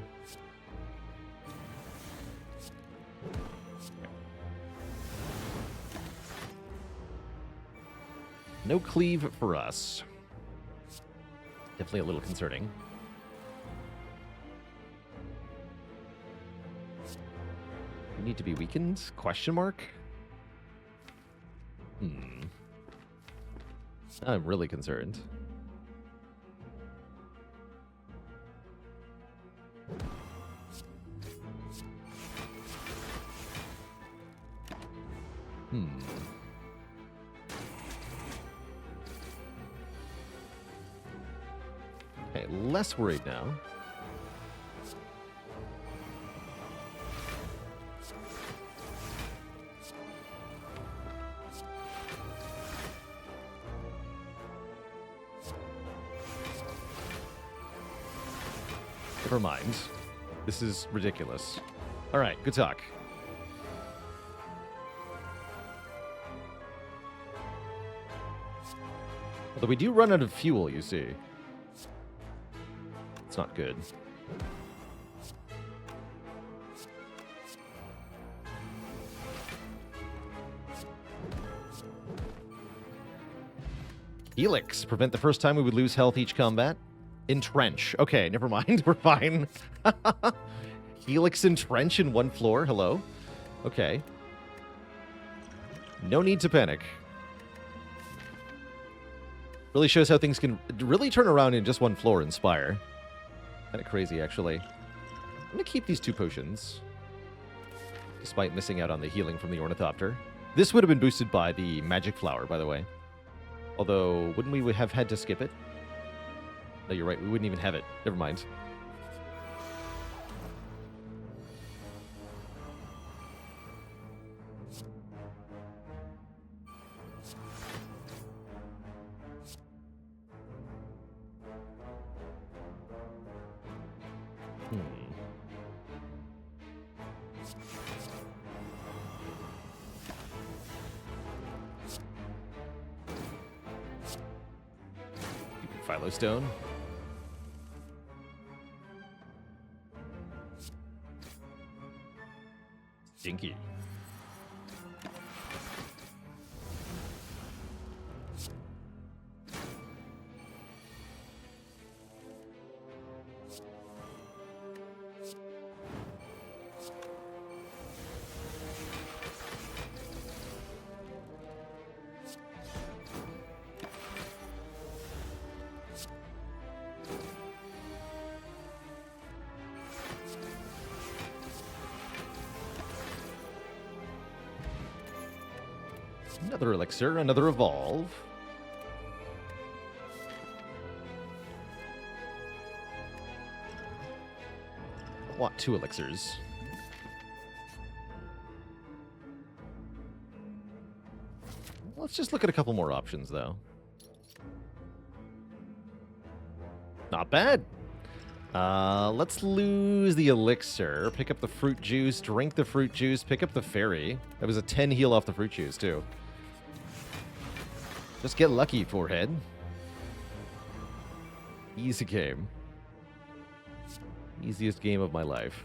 No Cleave for us. Definitely a little concerning. We need to be weakened? Question mark? I'm really concerned. Okay, less worried now. Never mind. This is ridiculous. All right, good talk. Although we do run out of fuel, you see. It's not good. Helix. Prevent the first time we would lose health each combat. Entrench. Okay, never mind. We're fine. Helix Entrench in 1 floor. Hello. Okay. No need to panic. Really shows how things can really turn around in just 1 floor in Spire. Kind of crazy, actually. I'm going to keep these 2 potions. Despite missing out on the healing from the Ornithopter. This would have been boosted by the Magic Flower, by the way. Although, wouldn't we have had to skip it? No, you're right. We wouldn't even have it. Never mind. Philostone. Stinky. Another elixir, another evolve. I want 2 elixirs. Let's just look at a couple more options, though. Not bad. Let's lose the elixir, pick up the fruit juice, drink the fruit juice, pick up the fairy. That was a 10 heal off the fruit juice, too. Just get lucky, forehead. Easy game. Easiest game of my life.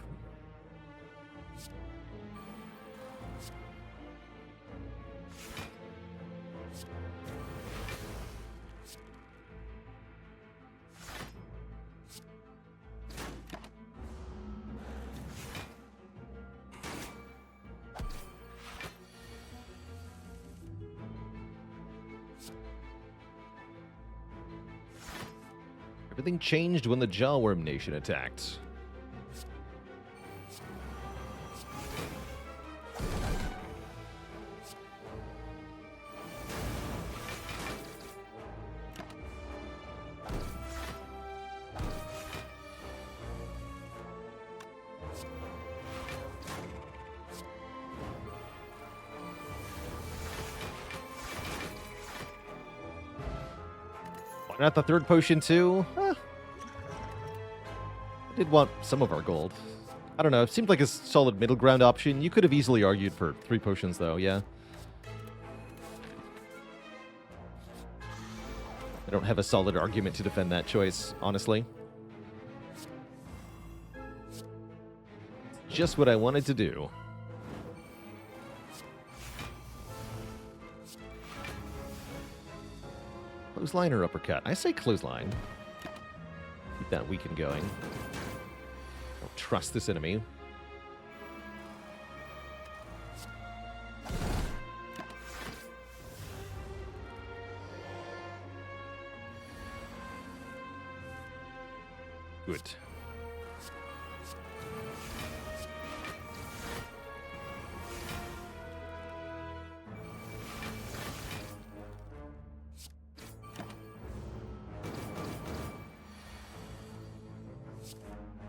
Everything changed when the Jawworm Nation attacked. Not the third potion too? I did want some of our gold. I don't know. It seemed like a solid middle ground option. You could have easily argued for 3 potions though, yeah. I don't have a solid argument to defend that choice, honestly. It's just what I wanted to do. Clothesline or uppercut? I say clothesline. Keep that weaken going. Don't trust this enemy. Good.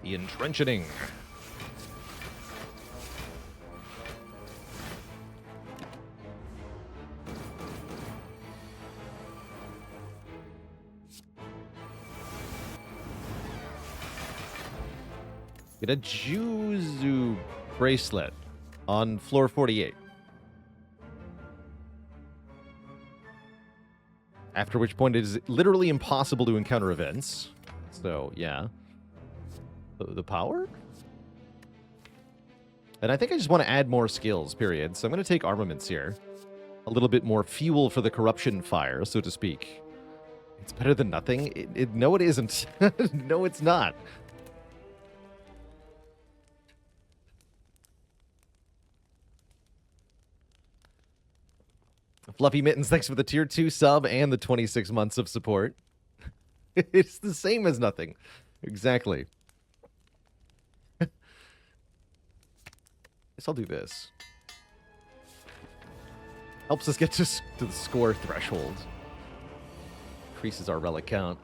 The entrenching. Get a Juzu bracelet on floor 48. After which point it is literally impossible to encounter events. So, yeah. The power? And I think I just want to add more skills, period. So I'm going to take armaments here. A little bit more fuel for the corruption fire, so to speak. It's better than nothing? No, it isn't. No, it's not. Fluffy Mittens, thanks for the tier 2 sub and the 26 months of support. It's the same as nothing. Exactly. Guess I'll do this. Helps us get to the score threshold. Increases our relic count.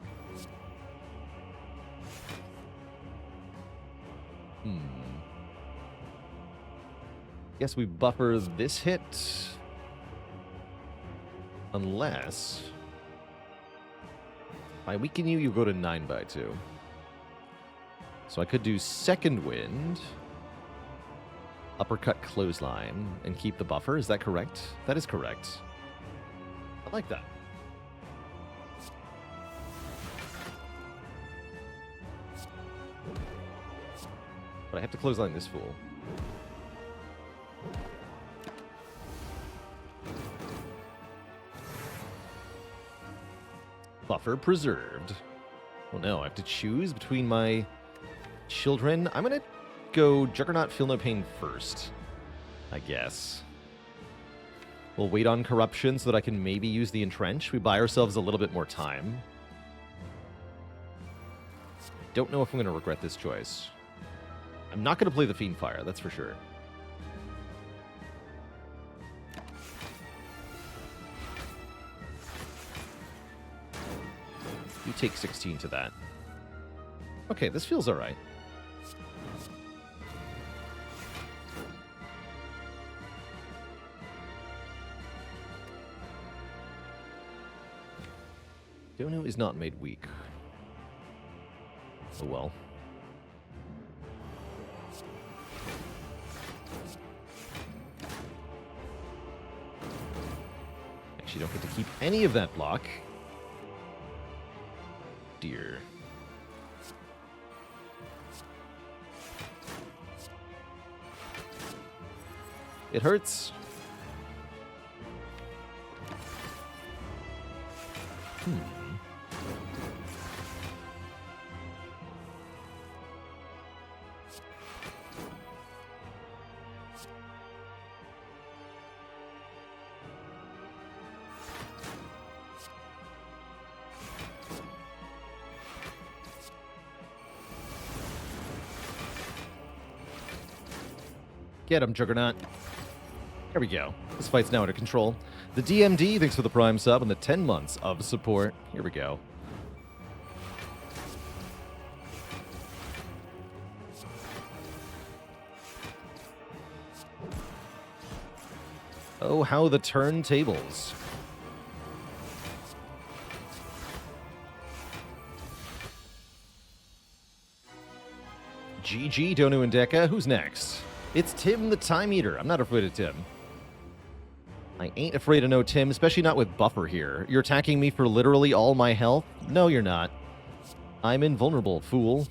Guess we buffer this hit. Unless... if I weaken you, you go to 9/2. So I could do Second Wind... uppercut clothesline and keep the buffer. Is that correct? That is correct. I like that. But I have to clothesline this fool. Buffer preserved. Oh no, I have to choose between my children. I'm gonna go Juggernaut, Feel No Pain first, I guess. We'll wait on Corruption so that I can maybe use the Entrench. We buy ourselves a little bit more time. Don't know if I'm going to regret this choice. I'm not going to play the Fiend Fire, that's for sure. You take 16 to that. Okay, this feels alright. Dono is not made weak. Oh well. Actually, don't get to keep any of that block. Dear. It hurts. Get him, Juggernaut. There we go. This fight's now under control. The DMD, thanks for the Prime sub and the 10 months of support. Here we go. Oh, how the turntables. GG, Donu and Deca. Who's next? It's Tim the Time Eater. I'm not afraid of Tim. I ain't afraid of no Tim, especially not with Buffer here. You're attacking me for literally all my health? No, you're not. I'm invulnerable, fool.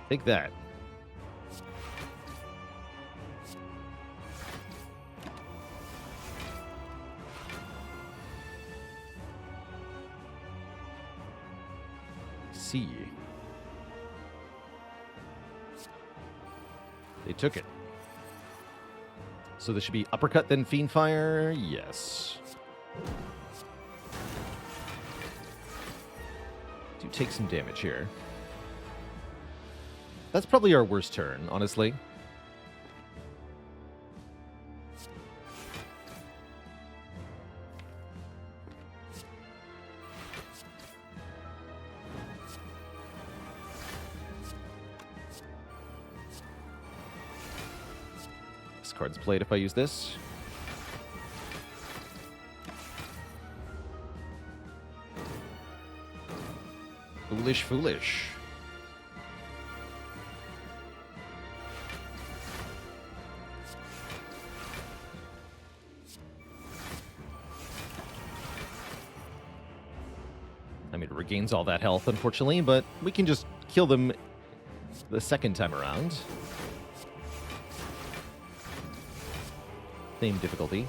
Take that. See. They took it. So this should be uppercut, then Fiendfire? Yes. Do take some damage here. That's probably our worst turn, honestly. This card's played if I use this. Foolish, foolish. I mean, it regains all that health, unfortunately, but we can just kill them the second time around. Same difficulty.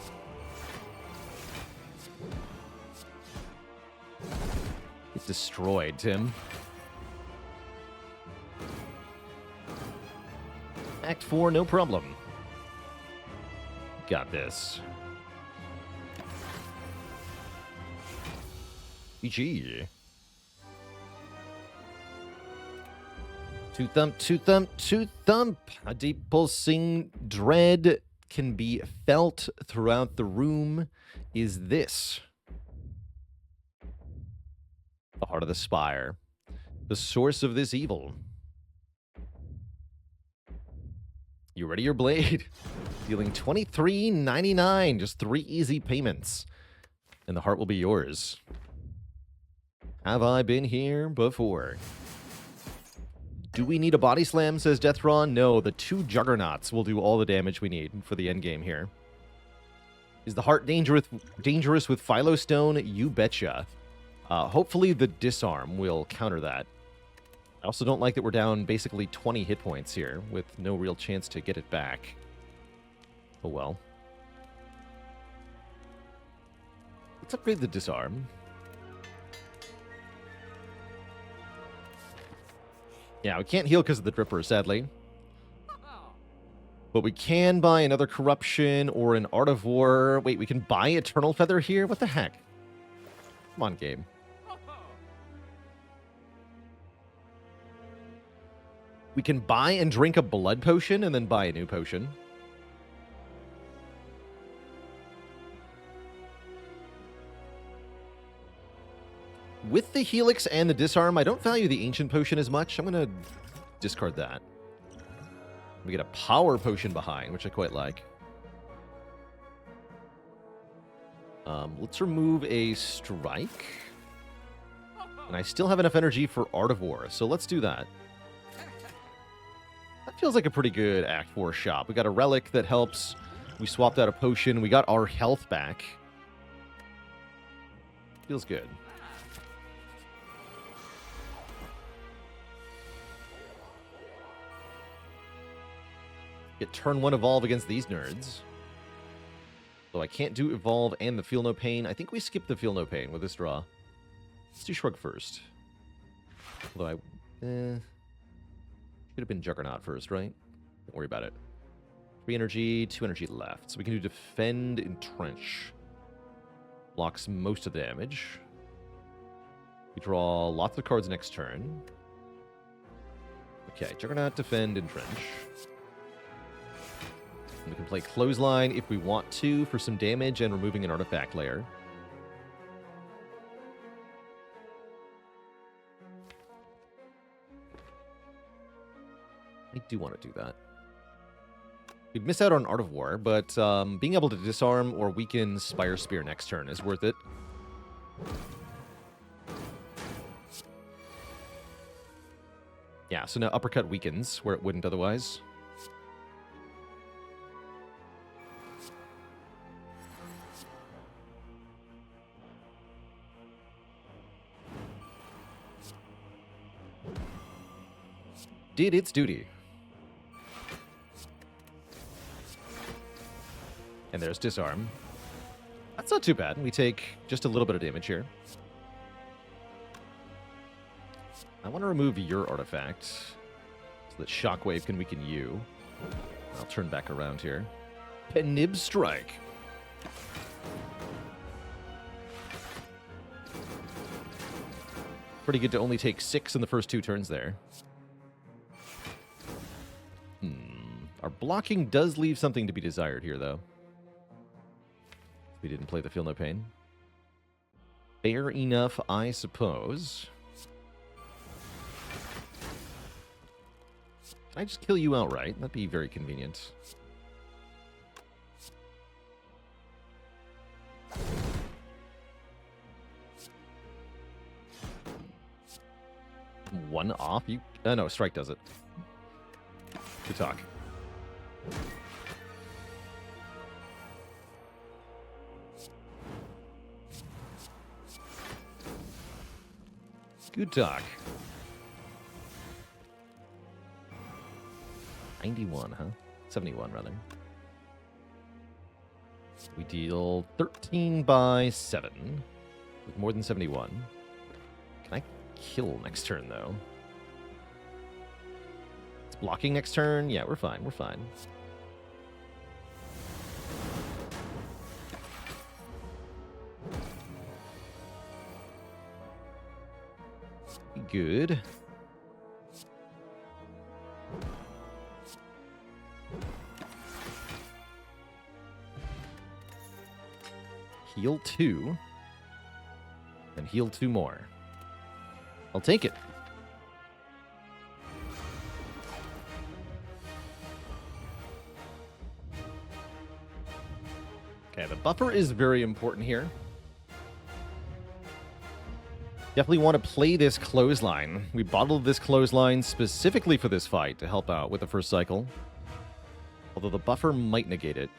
It's destroyed, Tim. Act 4, no problem. Got this. GG. Two thump, two thump, two thump. A deep pulsing dread can be felt throughout the room. Is this the heart of the spire? The source of this evil? You ready your blade? Dealing $23.99. Just 3 easy payments. And the heart will be yours. Have I been here before? Do we need a body slam, says Deathron? No, the 2 juggernauts will do all the damage we need for the end game here. Is the heart dangerous with Philostone? You betcha. Hopefully the disarm will counter that. I also don't like that we're down basically 20 hit points here with no real chance to get it back. Oh well. Let's upgrade the disarm. Yeah, we can't heal because of the Dripper, sadly. But we can buy another Corruption or an Art of War. Wait, we can buy Eternal Feather here? What the heck? Come on, game. We can buy and drink a blood potion and then buy a new potion. With the Helix and the Disarm, I don't value the Ancient Potion as much. I'm going to discard that. We get a Power Potion behind, which I quite like. Let's remove a Strike. And I still have enough energy for Art of War, so let's do that. That feels like a pretty good Act 4 shop. We got a Relic that helps. We swapped out a Potion. We got our health back. Feels good. Get turn 1 Evolve against these nerds. So I can't do Evolve and the Feel No Pain. I think we skip the Feel No Pain with this draw. Let's do Shrug first. Although should have been Juggernaut first, right? Don't worry about it. 3 energy, 2 energy left. So we can do Defend, Entrench. Blocks most of the damage. We draw lots of cards next turn. Okay, Juggernaut, Defend, Entrench. And we can play Clothesline if we want to for some damage and removing an artifact layer. I do want to do that. We'd miss out on Art of War, but being able to disarm or weaken Spire Spear next turn is worth it. Yeah, so now Uppercut weakens where it wouldn't otherwise. Did its duty. And there's Disarm. That's not too bad. We take just a little bit of damage here. I want to remove your artifact so that Shockwave can weaken you. I'll turn back around here. Penib Strike. Pretty good to only take 6 in the first 2 turns there. Our blocking does leave something to be desired here, though. We didn't play the Feel No Pain. Fair enough, I suppose. Can I just kill you outright? That'd be very convenient. One off? You? No, strike does it. Good talk. Good talk. 91, huh? 71, rather. We deal 13 by 7 with more than 71. Can I kill next turn, though? It's blocking next turn? Yeah, we're fine. We're fine. Good. Heal 2. And heal 2 more. I'll take it. Okay, the buffer is very important here. Definitely want to play this Clothesline. We bottled this Clothesline specifically for this fight to help out with the first cycle. Although the buffer might negate it.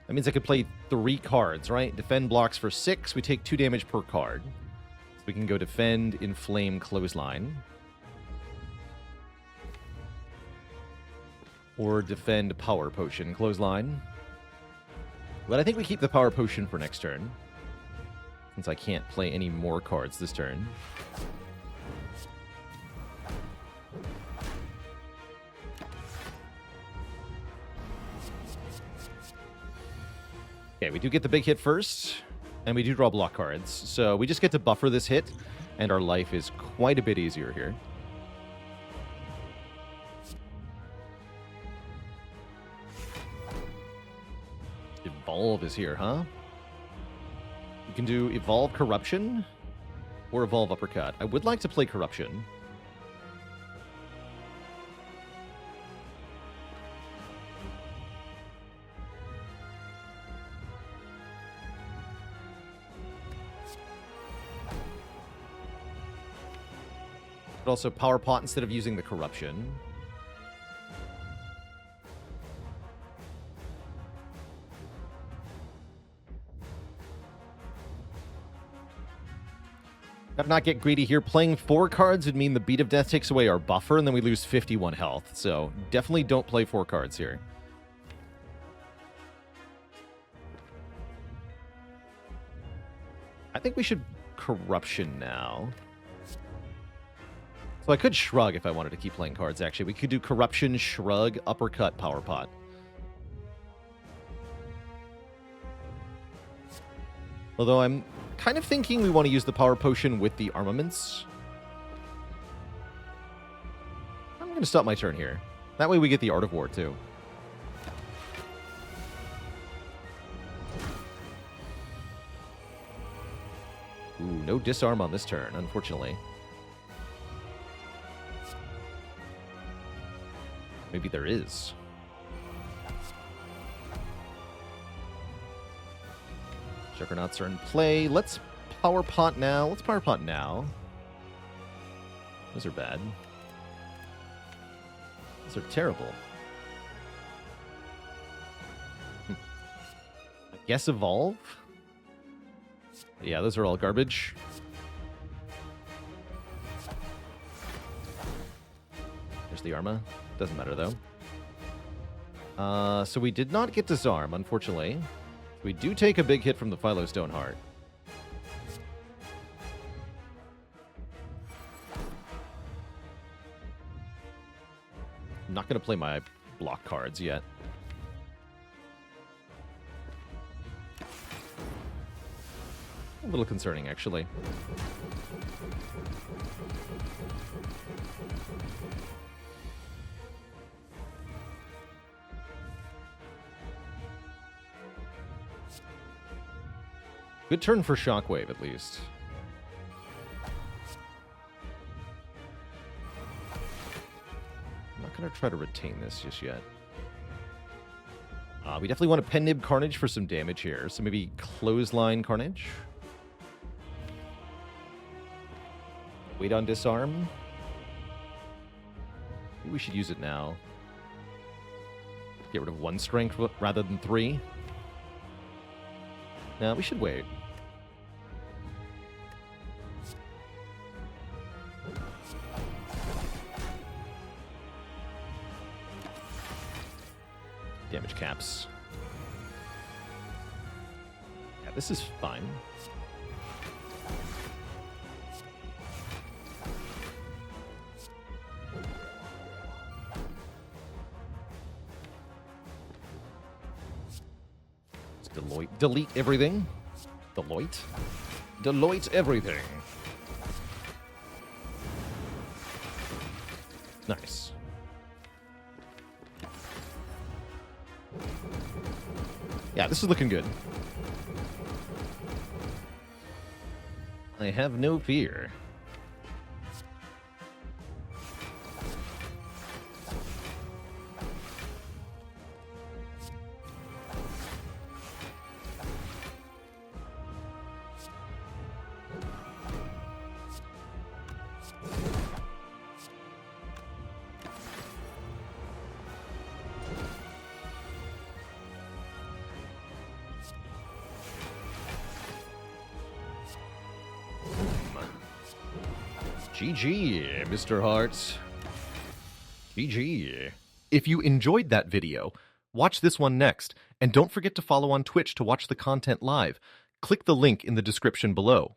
That means I could play 3 cards, right? Defend blocks for 6. We take 2 damage per card. So we can go Defend, Inflame, Clothesline. Or Defend, Power Potion, Clothesline. But I think we keep the Power Potion for next turn, since I can't play any more cards this turn. Okay, we do get the big hit first, and we do draw block cards. So we just get to buffer this hit, and our life is quite a bit easier here. Evolve is here, huh? You can do Evolve Corruption or Evolve Uppercut. I would like to play Corruption. But also Power Pot instead of using the Corruption. Gotta not get greedy here. Playing 4 cards would mean the Beat of Death takes away our buffer, and then we lose 51 health. So definitely don't play 4 cards here. I think we should Corruption now. So I could Shrug if I wanted to keep playing cards, actually. We could do Corruption, Shrug, Uppercut, Power Pot. Although I'm kind of thinking we want to use the Power Potion with the armaments. I'm going to stop my turn here. That way we get the Art of War, too. Ooh, no disarm on this turn, unfortunately. Maybe there is. Juggernauts are in play. Let's Power Pot now. Let's Power Pot now. Those are bad. Those are terrible. I guess Evolve? Yeah, those are all garbage. There's the Arma. Doesn't matter, though. So we did not get Disarm, unfortunately. We do take a big hit from the Philo Stoneheart. I'm not going to play my block cards yet. A little concerning, actually. Good turn for Shockwave, at least. I'm not going to try to retain this just yet. We definitely want to Pen Nib Carnage for some damage here. So maybe Clothesline Carnage. Wait on Disarm. Maybe we should use it now. Get rid of 1 strength rather than 3. No, we should wait. Damage caps. Yeah, this is fine. Let's delete everything. Deloitte everything. Nice. Yeah, this is looking good. I have no fear. GG, Mr. Hart. GG. If you enjoyed that video, watch this one next, and don't forget to follow on Twitch to watch the content live. Click the link in the description below.